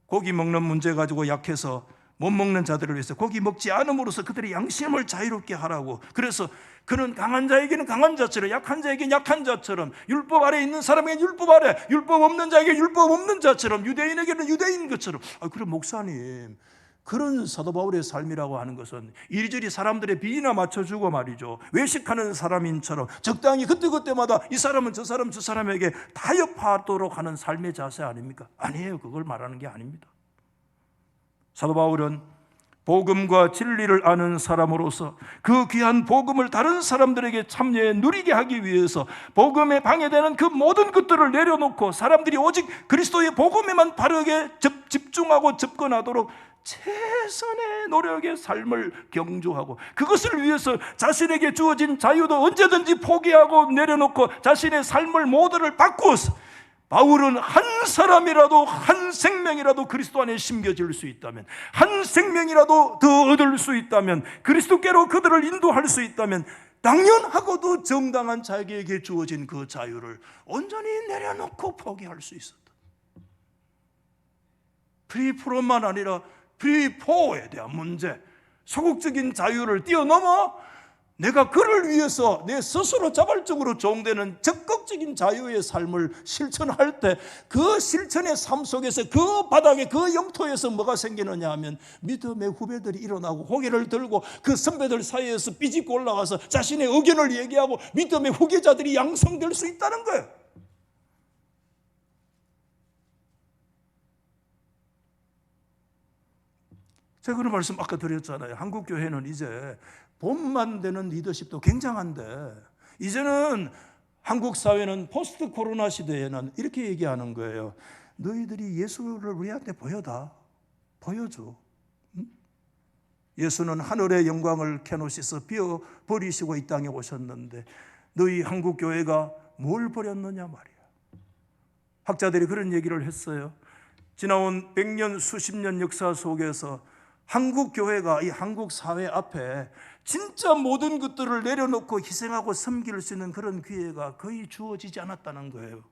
고기 먹는 문제 가지고 약해서 못 먹는 자들을 위해서 고기 먹지 않음으로써 그들의 양심을 자유롭게 하라고. 그래서 그는 강한 자에게는 강한 자처럼, 약한 자에게는 약한 자처럼, 율법 아래 있는 사람에게는 율법 아래, 율법 없는 자에게는 율법 없는 자처럼, 유대인에게는 유대인 것처럼. 그럼 목사님, 그런 사도 바울의 삶이라고 하는 것은 이리저리 사람들의 비위나 맞춰주고 말이죠, 외식하는 사람인처럼 적당히 그때그때마다 이 사람은 저 사람 저 사람에게 타협하도록 하는 삶의 자세 아닙니까? 아니에요. 그걸 말하는 게 아닙니다. 사도 바울은 복음과 진리를 아는 사람으로서 그 귀한 복음을 다른 사람들에게 참여해 누리게 하기 위해서 복음에 방해되는 그 모든 것들을 내려놓고 사람들이 오직 그리스도의 복음에만 바르게 집중하고 접근하도록 최선의 노력의 삶을 경주하고 그것을 위해서 자신에게 주어진 자유도 언제든지 포기하고 내려놓고 자신의 삶을 모두를 바꾸어서 바울은 한 사람이라도 한 생명이라도 그리스도 안에 심겨질 수 있다면, 한 생명이라도 더 얻을 수 있다면, 그리스도께로 그들을 인도할 수 있다면 당연하고도 정당한 자기에게 주어진 그 자유를 온전히 내려놓고 포기할 수 있었다. 프리프로만 아니라 프리포에 대한 문제, 소극적인 자유를 뛰어넘어 내가 그를 위해서 내 스스로 자발적으로 종되는 적극적인 자유의 삶을 실천할 때 그 실천의 삶 속에서 그 바닥에 그 영토에서 뭐가 생기느냐 하면 믿음의 후배들이 일어나고 고개를 들고 그 선배들 사이에서 삐집고 올라가서 자신의 의견을 얘기하고 믿음의 후계자들이 양성될 수 있다는 거예요. 제가 그런 말씀 아까 드렸잖아요. 한국 교회는 이제 봄만 되는 리더십도 굉장한데 이제는 한국 사회는 포스트 코로나 시대에는 이렇게 얘기하는 거예요. 너희들이 예수를 우리한테 보여줘. 예수는 하늘의 영광을 캐노시서 비어 버리시고 이 땅에 오셨는데 너희 한국 교회가 뭘 버렸느냐 말이야. 학자들이 그런 얘기를 했어요. 지나온 100년 수십 년 역사 속에서 한국 교회가 이 한국 사회 앞에 진짜 모든 것들을 내려놓고 희생하고 섬길 수 있는 그런 기회가 거의 주어지지 않았다는 거예요.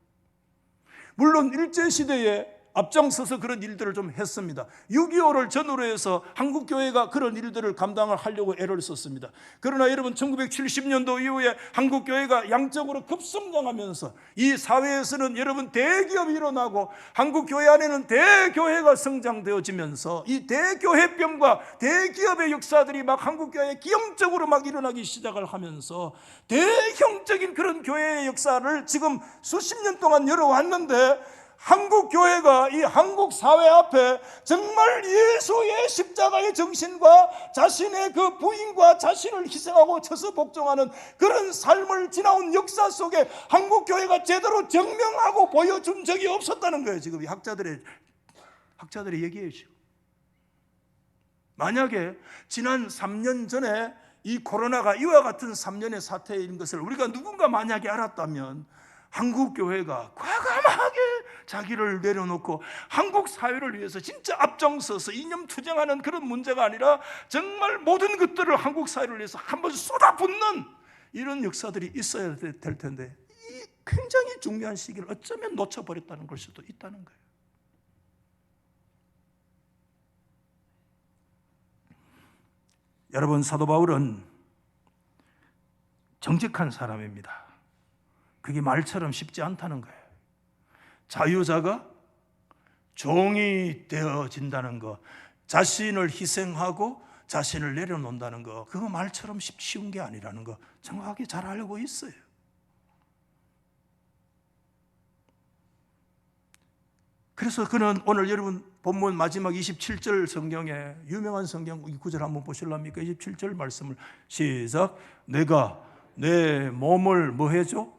물론 일제시대에 앞장서서 그런 일들을 좀 했습니다. 6.25를 전후로 해서 한국교회가 그런 일들을 감당을 하려고 애를 썼습니다. 그러나 여러분 1970년도 이후에 한국교회가 양적으로 급성장하면서 이 사회에서는 여러분 대기업이 일어나고 한국교회 안에는 대교회가 성장되어지면서 이 대교회병과 대기업의 역사들이 막 한국교회에 기형적으로 막 일어나기 시작을 하면서 대형적인 그런 교회의 역사를 지금 수십 년 동안 열어왔는데 한국 교회가 이 한국 사회 앞에 정말 예수의 십자가의 정신과 자신의 그 부인과 자신을 희생하고 쳐서 복종하는 그런 삶을 지나온 역사 속에 한국 교회가 제대로 증명하고 보여준 적이 없었다는 거예요. 지금 이 학자들의 얘기예요. 지금 만약에 지난 3년 전에 이 코로나가 이와 같은 3년의 사태인 것을 우리가 누군가 만약에 알았다면 한국 교회가 과감하게 자기를 내려놓고 한국 사회를 위해서 진짜 앞장서서 이념 투쟁하는 그런 문제가 아니라 정말 모든 것들을 한국 사회를 위해서 한번 쏟아붓는 이런 역사들이 있어야 될 텐데 이 굉장히 중요한 시기를 어쩌면 놓쳐버렸다는 걸 수도 있다는 거예요. 여러분, 사도 바울은 정직한 사람입니다. 그게 말처럼 쉽지 않다는 거예요. 자유자가 종이 되어진다는 거, 자신을 희생하고 자신을 내려놓는다는 거, 그거 말처럼 쉬운 게 아니라는 거 정확하게 잘 알고 있어요. 그래서 그는 오늘 여러분 본문 마지막 27절 성경에 유명한 성경 구절 한번 보실랍니까? 27절 말씀을 시작. 내가 내 몸을 뭐 해줘?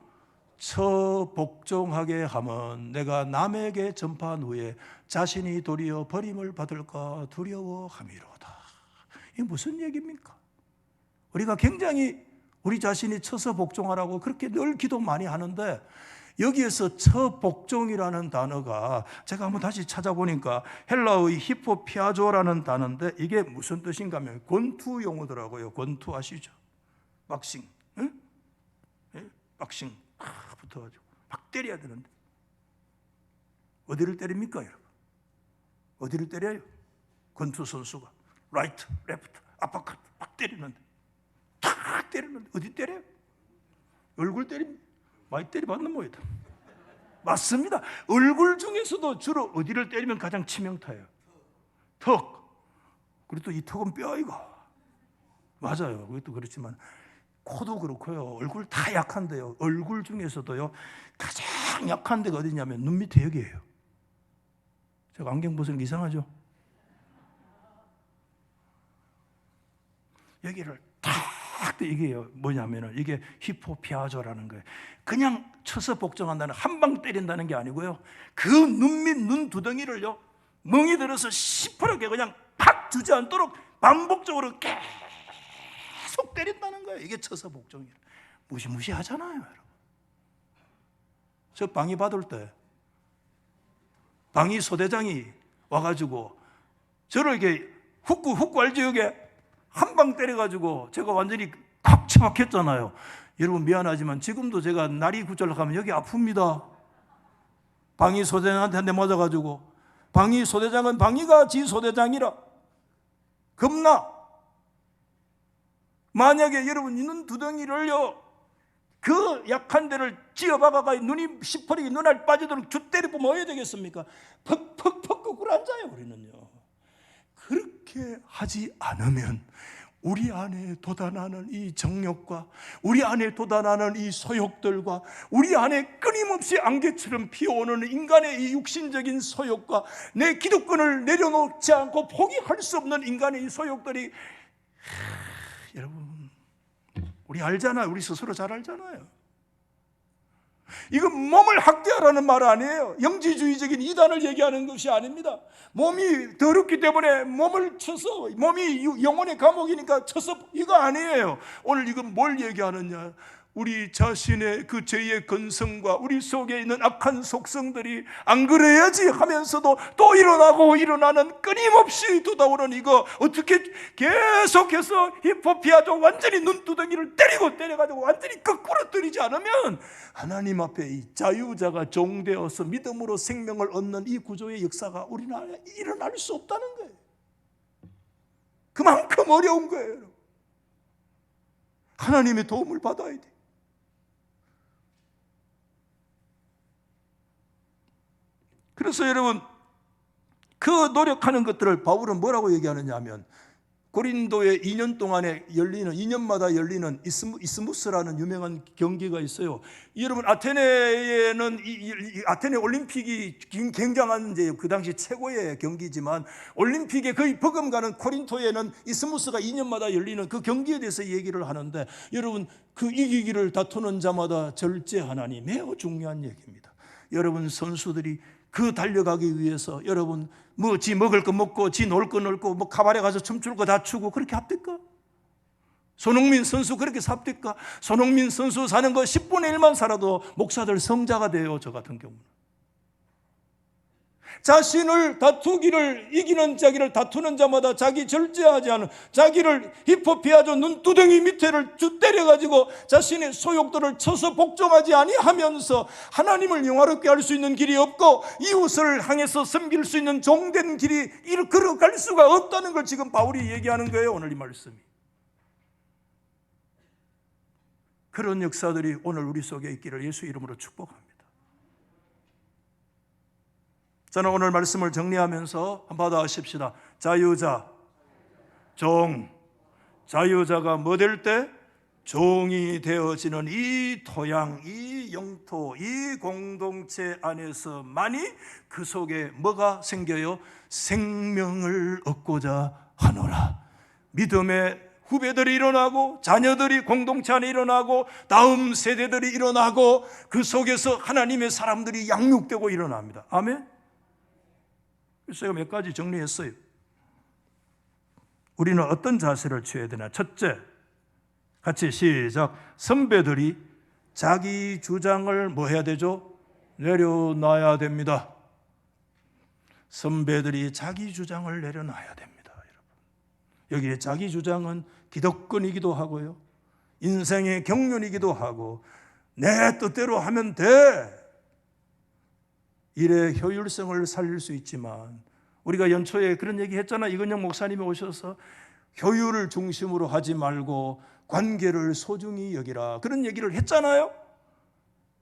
처복종하게 하면 내가 남에게 전파한 후에 자신이 도리어 버림을 받을까 두려워함이로다. 이게 무슨 얘기입니까? 우리가 굉장히 우리 자신이 쳐서 복종하라고 그렇게 늘 기도 많이 하는데 여기에서 처복종이라는 단어가 제가 한번 다시 찾아보니까 헬라의 히포피아조라는 단어인데 이게 무슨 뜻인가 하면 권투 용어더라고요. 권투 아시죠? 박싱, 응? 박싱 붙어가지고 막 때려야 되는데 어디를 때립니까 여러분? 어디를 때려요? 권투 선수가 라이트, 레프트, 아파컷 막 때리는데 탁 때리는데 어디 때려요? 얼굴 때립니다. 많이 때려봤는 모양이다. 맞습니다. 얼굴 중에서도 주로 어디를 때리면 가장 치명타예요? 턱. 그리고 또 이 턱은 뼈 이거. 맞아요. 그것도 그렇지만 코도 그렇고요. 얼굴 다 약한데요. 얼굴 중에서도요 가장 약한 데가 어디냐면 눈 밑에 여기예요. 제가 안경 벗으니까 이상하죠? 여기를 탁 이게 뭐냐면은 이게 히포피아조라는 거예요. 그냥 쳐서 복종한다는 한 방 때린다는 게 아니고요. 그 눈 밑 눈 두덩이를요 멍이 들어서 시퍼렇게 그냥 팍 주저앉도록 반복적으로 계속 때린다는 거예요. 이게 쳐서 복종이에요. 무시무시하잖아요, 여러분. 저 방위 받을 때 방위 소대장이 와가지고 저를 이렇게 훅구 알죠? 여기에 한 방 때려가지고 제가 완전히 꽉 처박혔잖아요. 여러분 미안하지만 지금도 제가 날이 구절하면 여기 아픕니다. 방위 소대장한테 한 대 맞아가지고 방위 소대장은 방위가 지 소대장이라 겁나. 만약에 여러분 있는 두덩이를요 그 약한 데를 찧어박아가 눈이 시퍼리게 눈알 빠지도록 주 때리고 뭐 해야 되겠습니까? 퍽퍽퍽 ቁ꾸로 앉아요. 우리는요 그렇게 하지 않으면 우리 안에 돋아나는 이 정욕과 우리 안에 돋아나는 이 소욕들과 우리 안에 끊임없이 안개처럼 피어오는 인간의 이 육신적인 소욕과 내 기득권을 내려놓지 않고 포기할 수 없는 인간의 이 소욕들이 여러분 우리 알잖아요. 우리 스스로 잘 알잖아요. 이건 몸을 학대하라는 말 아니에요. 영지주의적인 이단을 얘기하는 것이 아닙니다. 몸이 더럽기 때문에 몸을 쳐서 몸이 영혼의 감옥이니까 쳐서 이거 아니에요. 오늘 이건 뭘 얘기하느냐? 우리 자신의 그 죄의 근성과 우리 속에 있는 악한 속성들이 안 그래야지 하면서도 또 일어나고 일어나는 끊임없이 돋아오는 이거 어떻게 계속해서 히포피아조 완전히 눈두덩이를 때려가지고 완전히 거꾸로 때리지 않으면 하나님 앞에 이 자유자가 종되어서 믿음으로 생명을 얻는 이 구조의 역사가 우리나라에 일어날 수 없다는 거예요. 그만큼 어려운 거예요. 하나님의 도움을 받아야 돼. 그래서 여러분 그 노력하는 것들을 바울은 뭐라고 얘기하느냐 하면 고린도에 2년 동안에 열리는 2년마다 열리는 이스무스라는 유명한 경기가 있어요. 여러분 아테네에는 아테네 올림픽이 굉장한 이제 그 당시 최고의 경기지만 올림픽에 거의 버금가는 코린토에는 이스무스가 2년마다 열리는 그 경기에 대해서 얘기를 하는데 여러분 그 이기기를 다투는 자마다 절제하나니 매우 중요한 얘기입니다. 여러분 선수들이 그 달려가기 위해서 여러분 지 먹을 거 먹고 지 놀 거 놀고 카바레 가서 춤출 거 다 추고 그렇게 합니까? 손흥민 선수 그렇게 삽니까? 손흥민 선수 사는 거 10분의 1만 살아도 목사들 성자가 돼요. 저 같은 경우는 자신을 다투기를 이기는 자기를 다투는 자마다 자기 절제하지 않은 자기를 히포피아조 눈두덩이 밑에를 쭉 때려가지고 자신의 소욕들을 쳐서 복종하지 아니하면서 하나님을 영화롭게 할 수 있는 길이 없고 이웃을 향해서 섬길 수 있는 종된 길이 걸어갈 수가 없다는 걸 지금 바울이 얘기하는 거예요. 오늘 이 말씀이. 그런 역사들이 오늘 우리 속에 있기를 예수 이름으로 축복합니다. 저는 오늘 말씀을 정리하면서 한번 받아하십시다. 자유자, 종. 자유자가 뭐 될 때? 종이 되어지는 이 토양, 이 영토, 이 공동체 안에서만이 그 속에 뭐가 생겨요? 생명을 얻고자 하노라. 믿음의 후배들이 일어나고 자녀들이 공동체 안에 일어나고 다음 세대들이 일어나고 그 속에서 하나님의 사람들이 양육되고 일어납니다. 아멘. 그래서 제가 몇 가지 정리했어요. 우리는 어떤 자세를 취해야 되나? 첫째, 같이 시작. 선배들이 자기 주장을 뭐 해야 되죠? 내려놔야 됩니다. 선배들이 자기 주장을 내려놔야 됩니다. 여러분. 여기에 자기 주장은 기득권이기도 하고요, 인생의 경륜이기도 하고 내 뜻대로 하면 돼. 일의 효율성을 살릴 수 있지만 우리가 연초에 그런 얘기 했잖아. 이건영 목사님이 오셔서 효율을 중심으로 하지 말고 관계를 소중히 여기라 그런 얘기를 했잖아요.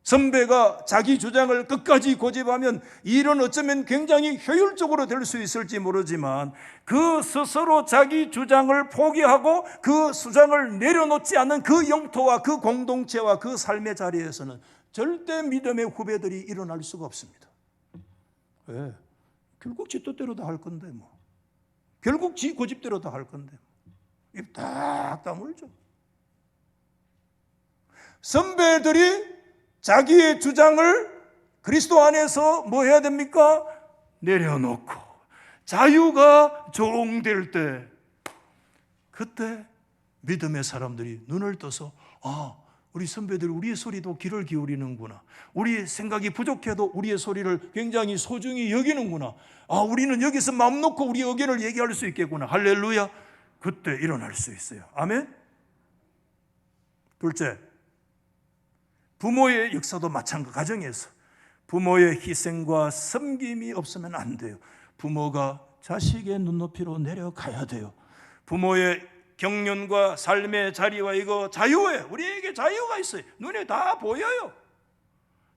선배가 자기 주장을 끝까지 고집하면 일은 어쩌면 굉장히 효율적으로 될 수 있을지 모르지만 그 스스로 자기 주장을 포기하고 그 주장을 내려놓지 않는 그 영토와 그 공동체와 그 삶의 자리에서는 절대 믿음의 후배들이 일어날 수가 없습니다. 왜? 결국 지 뜻대로 다 할 건데 뭐. 결국 지 고집대로 다 할 건데 입 딱 다물죠. 선배들이 자기의 주장을 그리스도 안에서 뭐 해야 됩니까? 내려놓고 자유가 종될 때 그때 믿음의 사람들이 눈을 떠서 우리 선배들 우리의 소리도 귀를 기울이는구나. 우리의 생각이 부족해도 우리의 소리를 굉장히 소중히 여기는구나. 우리는 여기서 마음 놓고 우리의 의견을 얘기할 수 있겠구나. 할렐루야. 그때 일어날 수 있어요. 아멘. 둘째, 부모의 역사도 마찬가지. 가정에서 부모의 희생과 섬김이 없으면 안 돼요. 부모가 자식의 눈높이로 내려가야 돼요. 부모의 경륜과 삶의 자리와 이거 자유에 우리에게 자유가 있어요. 눈에 다 보여요.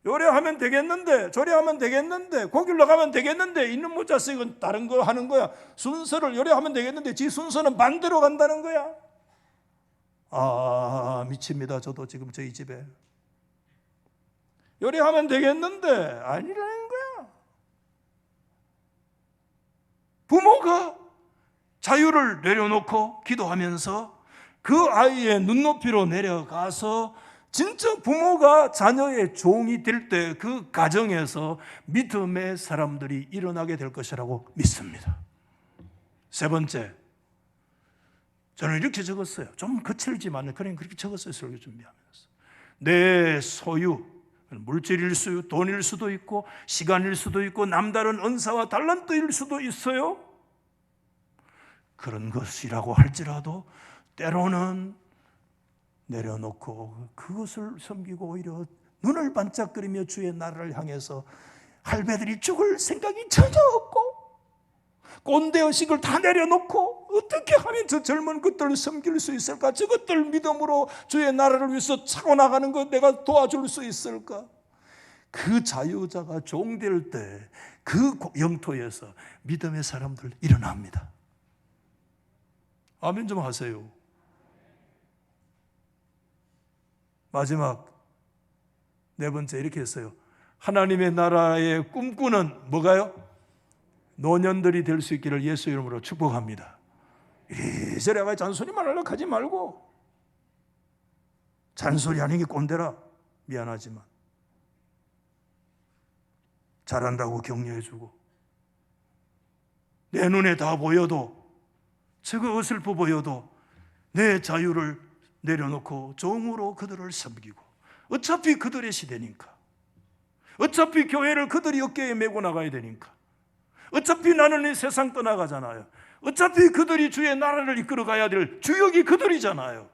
요래 하면 되겠는데 저래 하면 되겠는데 거길로 가면 되겠는데 있는 못 자식은 다른 거 하는 거야. 순서를 요래 하면 되겠는데 지 순서는 반대로 간다는 거야. 미칩니다. 저도 지금 저희 집에 요래 하면 되겠는데 아니라는 거야. 부모가 자유를 내려놓고 기도하면서 그 아이의 눈높이로 내려가서 진짜 부모가 자녀의 종이 될 때 그 가정에서 믿음의 사람들이 일어나게 될 것이라고 믿습니다. 세 번째, 저는 이렇게 적었어요. 좀 거칠지만 그냥 그렇게 적었어요. 설교 준비하면서. 내 소유, 물질일 수, 돈일 수도 있고 시간일 수도 있고 남다른 은사와 달란트일 수도 있어요. 그런 것이라고 할지라도 때로는 내려놓고 그것을 섬기고 오히려 눈을 반짝거리며 주의 나라를 향해서 할배들이 죽을 생각이 전혀 없고 꼰대의식을 다 내려놓고 어떻게 하면 저 젊은 것들을 섬길 수 있을까? 저것들 믿음으로 주의 나라를 위해서 차고 나가는 것 내가 도와줄 수 있을까? 그 자유자가 종될 때 그 영토에서 믿음의 사람들 일어납니다. 아멘 좀 하세요. 마지막 네 번째 이렇게 했어요. 하나님의 나라의 꿈꾸는 뭐가요? 노년들이 될 수 있기를 예수 이름으로 축복합니다. 이래저래 가지고 잔소리만 하려고 하지 말고, 잔소리 하는 게 꼰대라. 미안하지만 잘한다고 격려해주고, 내 눈에 다 보여도, 저거 어설퍼 보여도 내 자유를 내려놓고 종으로 그들을 섬기고, 어차피 그들의 시대니까, 어차피 교회를 그들이 어깨에 메고 나가야 되니까, 어차피 나는 이 세상 떠나가잖아요. 어차피 그들이 주의 나라를 이끌어 가야 될 주역이 그들이잖아요.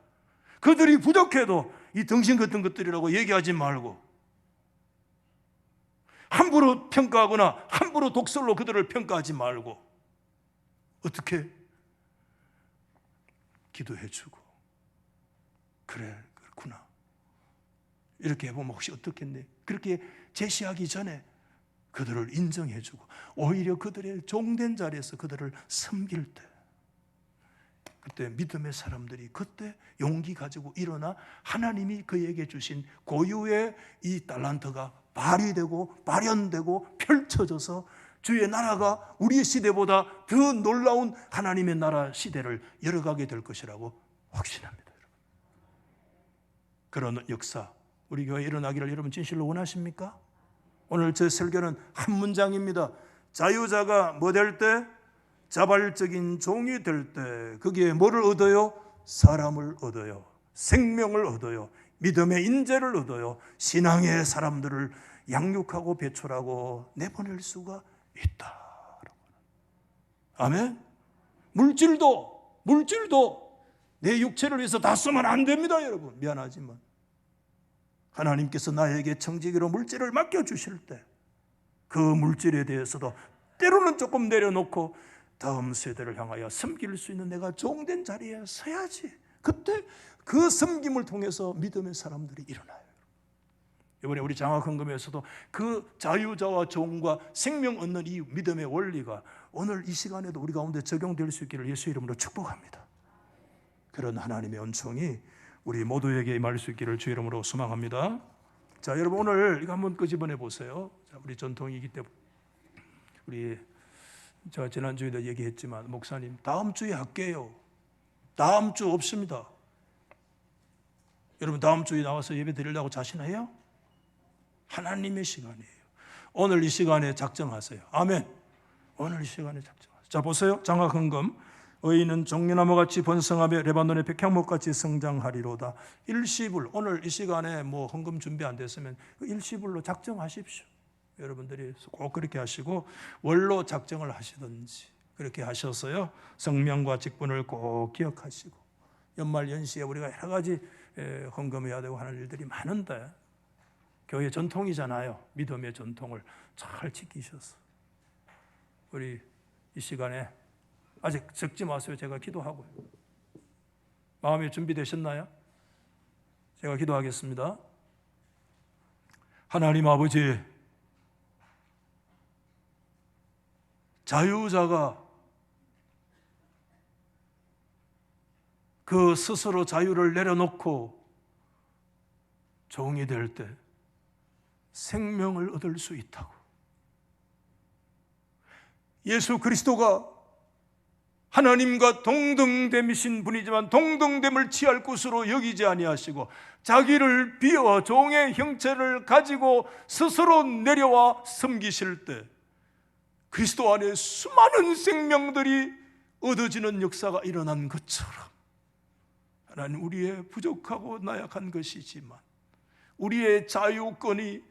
그들이 부족해도 이 덩신 같은 것들이라고 얘기하지 말고, 함부로 평가하거나 함부로 독설로 그들을 평가하지 말고, 어떻게? 기도해주고, 그래 그렇구나 이렇게 해보면 혹시 어떻겠네, 그렇게 제시하기 전에 그들을 인정해주고, 오히려 그들의 종된 자리에서 그들을 섬길 때, 그때 믿음의 사람들이 그때 용기 가지고 일어나 하나님이 그에게 주신 고유의 이 달란트가 발휘되고 발현되고 펼쳐져서 주의 나라가 우리의 시대보다 더 놀라운 하나님의 나라 시대를 열어가게 될 것이라고 확신합니다. 그런 역사 우리 교회에 일어나기를 여러분 진실로 원하십니까? 오늘 제 설교는 한 문장입니다. 자유자가 뭐 될 때? 자발적인 종이 될 때, 거기에 뭐를 얻어요? 사람을 얻어요. 생명을 얻어요. 믿음의 인재를 얻어요. 신앙의 사람들을 양육하고 배출하고 내보낼 수가 있다. 아멘. 물질도 내 육체를 위해서 다 쓰면 안 됩니다. 여러분 미안하지만 하나님께서 나에게 청지기로 물질을 맡겨주실 때, 그 물질에 대해서도 때로는 조금 내려놓고 다음 세대를 향하여 섬길 수 있는 내가 종된 자리에 서야지. 그때 그 섬김을 통해서 믿음의 사람들이 일어나요. 이번에 우리 장학헌금에서도 그 자유자와 종과 생명 얻는 이 믿음의 원리가 오늘 이 시간에도 우리 가운데 적용될 수 있기를 예수 이름으로 축복합니다. 그런 하나님의 은총이 우리 모두에게 임할 수 있기를 주 이름으로 소망합니다. 자, 여러분 오늘 이거 한번 끄집어내 보세요. 자, 우리 전통이기 때문에 제가 지난주에도 얘기했지만 목사님 다음 주에 할게요. 다음 주 없습니다. 여러분 다음 주에 나와서 예배 드리려고 자신해요? 하나님의 시간이에요. 오늘 이 시간에 작정하세요. 아멘. 오늘 이 시간에 작정하세요. 자 보세요. 장학헌금 의인은 종려나무같이 번성하며 레바논의 백향목같이 성장하리로다. 일시불, 오늘 이 시간에 뭐 헌금 준비 안 됐으면 일시불로 작정하십시오. 여러분들이 꼭 그렇게 하시고 월로 작정을 하시든지 그렇게 하셔서요, 성명과 직분을 꼭 기억하시고, 연말 연시에 우리가 여러 가지 헌금해야 되고 하는 일들이 많은데 교회 전통이잖아요. 믿음의 전통을 잘 지키셔서 우리 이 시간에 아직 적지 마세요. 제가 기도하고요. 마음이 준비되셨나요? 제가 기도하겠습니다. 하나님 아버지, 자유자가 그 스스로 자유를 내려놓고 종이 될 때 생명을 얻을 수 있다고, 예수 그리스도가 하나님과 동등됨이신 분이지만 동등됨을 취할 것으로 여기지 아니하시고 자기를 비워 종의 형체를 가지고 스스로 내려와 섬기실 때 그리스도 안에 수많은 생명들이 얻어지는 역사가 일어난 것처럼, 하나님 우리의 부족하고 나약한 것이지만 우리의 자유권이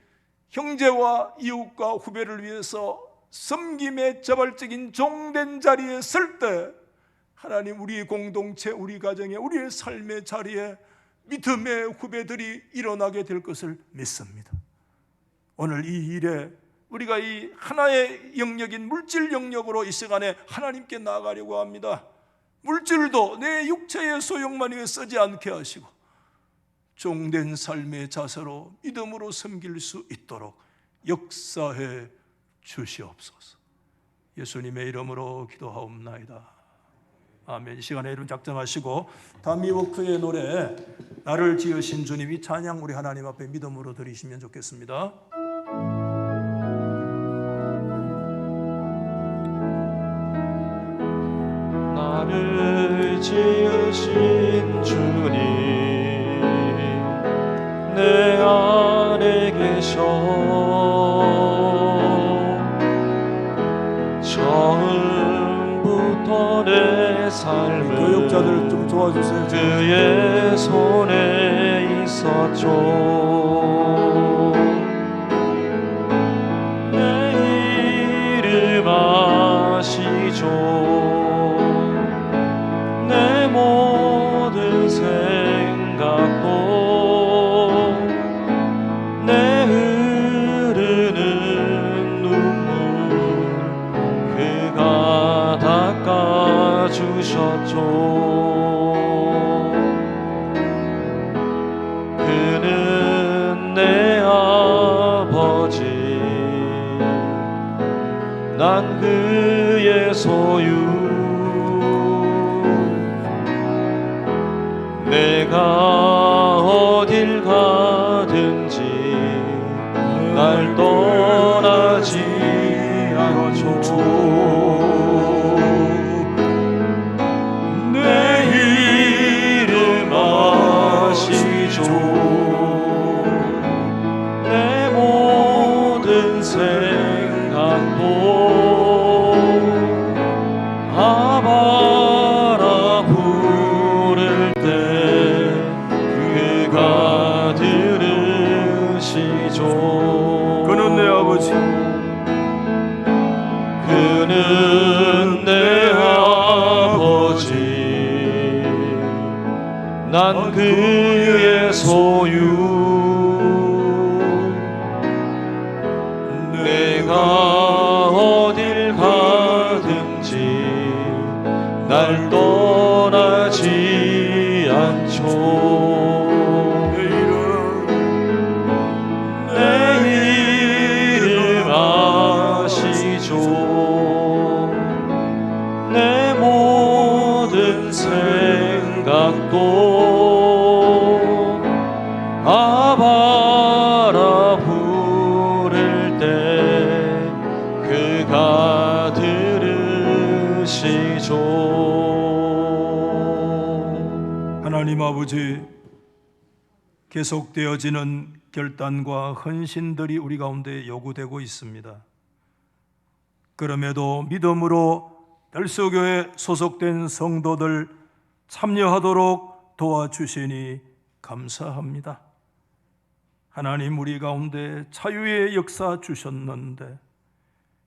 형제와 이웃과 후배를 위해서 섬김의 자발적인 종된 자리에 설 때 하나님 우리 공동체, 우리 가정에, 우리의 삶의 자리에 믿음의 후배들이 일어나게 될 것을 믿습니다. 오늘 이 일에 우리가 이 하나의 영역인 물질 영역으로 이 시간에 하나님께 나아가려고 합니다. 물질도 내 육체의 소용만 위해 쓰지 않게 하시고 종된 삶의 자세로 믿음으로 섬길 수 있도록 역사해 주시옵소서. 예수님의 이름으로 기도하옵나이다. 아멘. 이 시간에 이름 작정하시고 타미워크의 노래 나를 지으신 주님, 이 찬양 우리 하나님 앞에 믿음으로 드리시면 좋겠습니다. 나를 지으신 주님, 내 안에 계셔 처음부터 내 삶을 교육자들 좀 도와주세요. 그의 손에 있었죠. 내 이름 아시죠. 내 모든 생각도 내 흐르는 눈물 그가 닦아주셨죠. 그는 내 아버지, 난 그의 소유. 내가 어딜 가든지 날 떠나지 않죠. 내 이름 아시죠. 내 모든 생각도 아바라 부를 때 그가 들으시죠. 그는 내 아버지, 그는 내 아버지, 난 그의 소유. 내가 어딜 가든지 날 떠나지 않죠. 내 이름 아시죠. 내 모든 생각도 아바라 부를 때 그가 들으시죠. 하나님 아버지, 계속되어지는 결단과 헌신들이 우리 가운데 요구되고 있습니다. 그럼에도 믿음으로 별서교에 소속된 성도들 참여하도록 도와주시니 감사합니다. 하나님, 우리 가운데 자유의 역사 주셨는데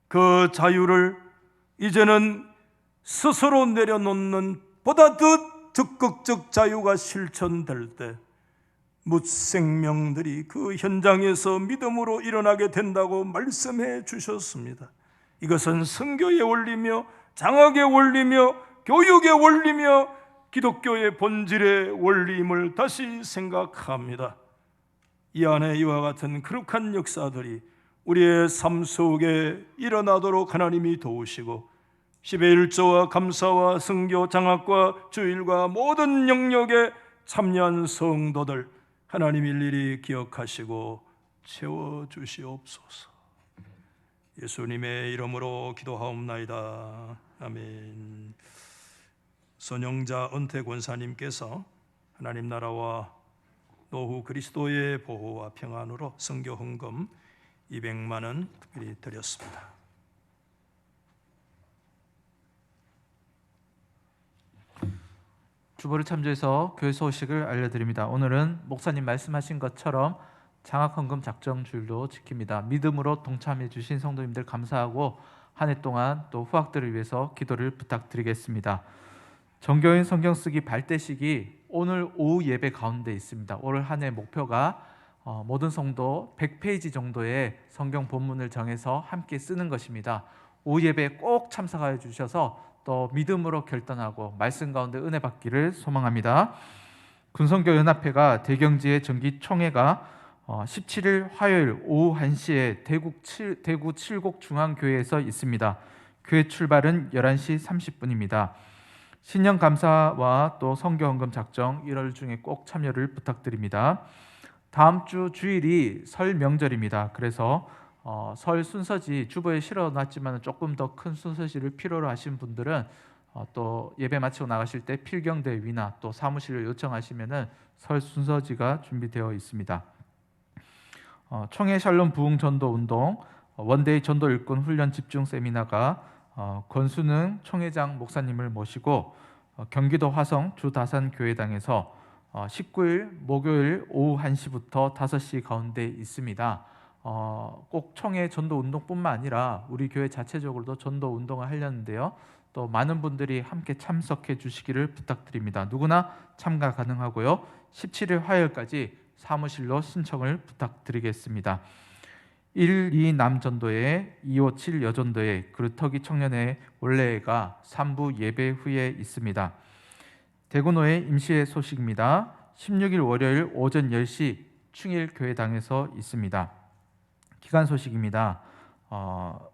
그 자유를 이제는 스스로 내려놓는 보다 더 적극적 자유가 실천될 때 뭇생명들이 그 현장에서 믿음으로 일어나게 된다고 말씀해 주셨습니다. 이것은 선교의 원리며 장학의 원리며 교육의 원리며 기독교의 본질의 원리임을 다시 생각합니다. 이 안에 이와 같은 거룩한 역사들이 우리의 삶 속에 일어나도록 하나님이 도우시고 10의 1조와 감사와 선교 장학과 주일과 모든 영역에 참여한 성도들 하나님 일일이 기억하시고 채워주시옵소서. 예수님의 이름으로 기도하옵나이다. 아멘. 선영자 은퇴 권사님께서 하나님 나라와 노후 그리스도의 보호와 평안으로 선교 헌금 200만 원 특별히 드렸습니다. 주보를 참조해서 교회 소식을 알려드립니다. 오늘은 목사님 말씀하신 것처럼 장학헌금 작정 주일로 지킵니다. 믿음으로 동참해 주신 성도님들 감사하고 한 해 동안 또 후학들을 위해서 기도를 부탁드리겠습니다. 정교인 성경 쓰기 발대식이 오늘 오후 예배 가운데 있습니다. 올 한 해 목표가 모든 성도 100페이지 정도의 성경 본문을 정해서 함께 쓰는 것입니다. 오후 예배에 꼭 참석하여 주셔서 또 믿음으로 결단하고 말씀 가운데 은혜 받기를 소망합니다. 군성교연합회가 대경지의 정기총회가 17일 화요일 오후 1시에 대구 칠곡 중앙교회에서 있습니다. 교회 출발은 11시 30분입니다. 신년 감사와 또 성교헌금 작정 1월 중에 꼭 참여를 부탁드립니다. 다음 주 주일이 설 명절입니다. 그래서 설 순서지 주보에 실어놨지만 조금 더 큰 순서지를 필요로 하신 분들은 또 예배 마치고 나가실 때 필경대위나 또 사무실을 요청하시면은 설 순서지가 준비되어 있습니다. 총회 샬롬 부흥 전도 운동, 원데이 전도 일꾼 훈련 집중 세미나가 권순흥 총회장 목사님을 모시고 경기도 화성 주다산 교회당에서 19일 목요일 오후 1시부터 5시 가운데 있습니다. 꼭 총회 전도 운동뿐만 아니라 우리 교회 자체적으로도 전도 운동을 하려는데요. 또 많은 분들이 함께 참석해 주시기를 부탁드립니다. 누구나 참가 가능하고요. 17일 화요일까지 사무실로 신청을 부탁드리겠습니다. 1, 2 남전도회, 2, 5, 7 여전도회, 그루터기 청년회 원래가 3부 예배 후에 있습니다. 대구노회 임시회 소식입니다. 16일 월요일 오전 10시 충일교회당에서 있습니다. 기간 소식입니다.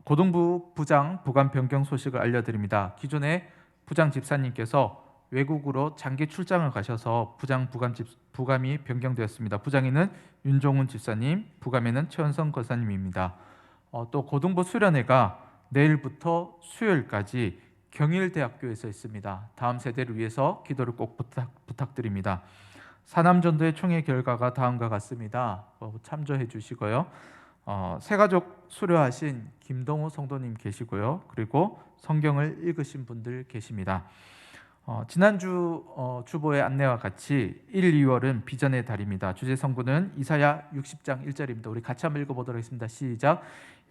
고등부 부장 부관 변경 소식을 알려드립니다. 기존에 부장 집사님께서 외국으로 장기 출장을 가셔서 부감이 변경되었습니다. 부장에는 윤종훈 집사님, 부감에는 최원성 권사님입니다. 또 고등부 수련회가 내일부터 수요일까지 경일대학교에서 있습니다. 다음 세대를 위해서 기도를 꼭 부탁드립니다. 사남전도의 총회 결과가 다음과 같습니다. 참조해 주시고요. 새가족 수료하신 김동우 성도님 계시고요. 그리고 성경을 읽으신 분들 계십니다. 지난주 주보의 안내와 같이 1, 2월은 비전의 달입니다. 주제 성구는 이사야 60장 1절입니다. 우리 같이 한번 읽어보도록 하겠습니다. 시작.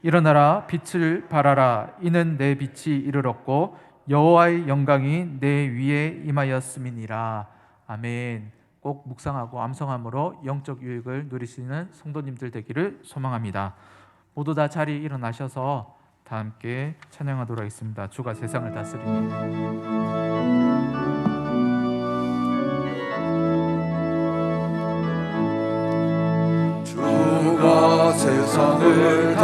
일어나라 빛을 발하라 이는 내 빛이 이르렀고 여호와의 영광이 내 위에 임하였음이니라. 아멘. 꼭 묵상하고 암송함으로 영적 유익을 누리시는 성도님들 되기를 소망합니다. 모두 다 자리에 일어나셔서 다 함께 찬양하도록 하겠습니다. 주가 세상을 다스리니. 주가 세상을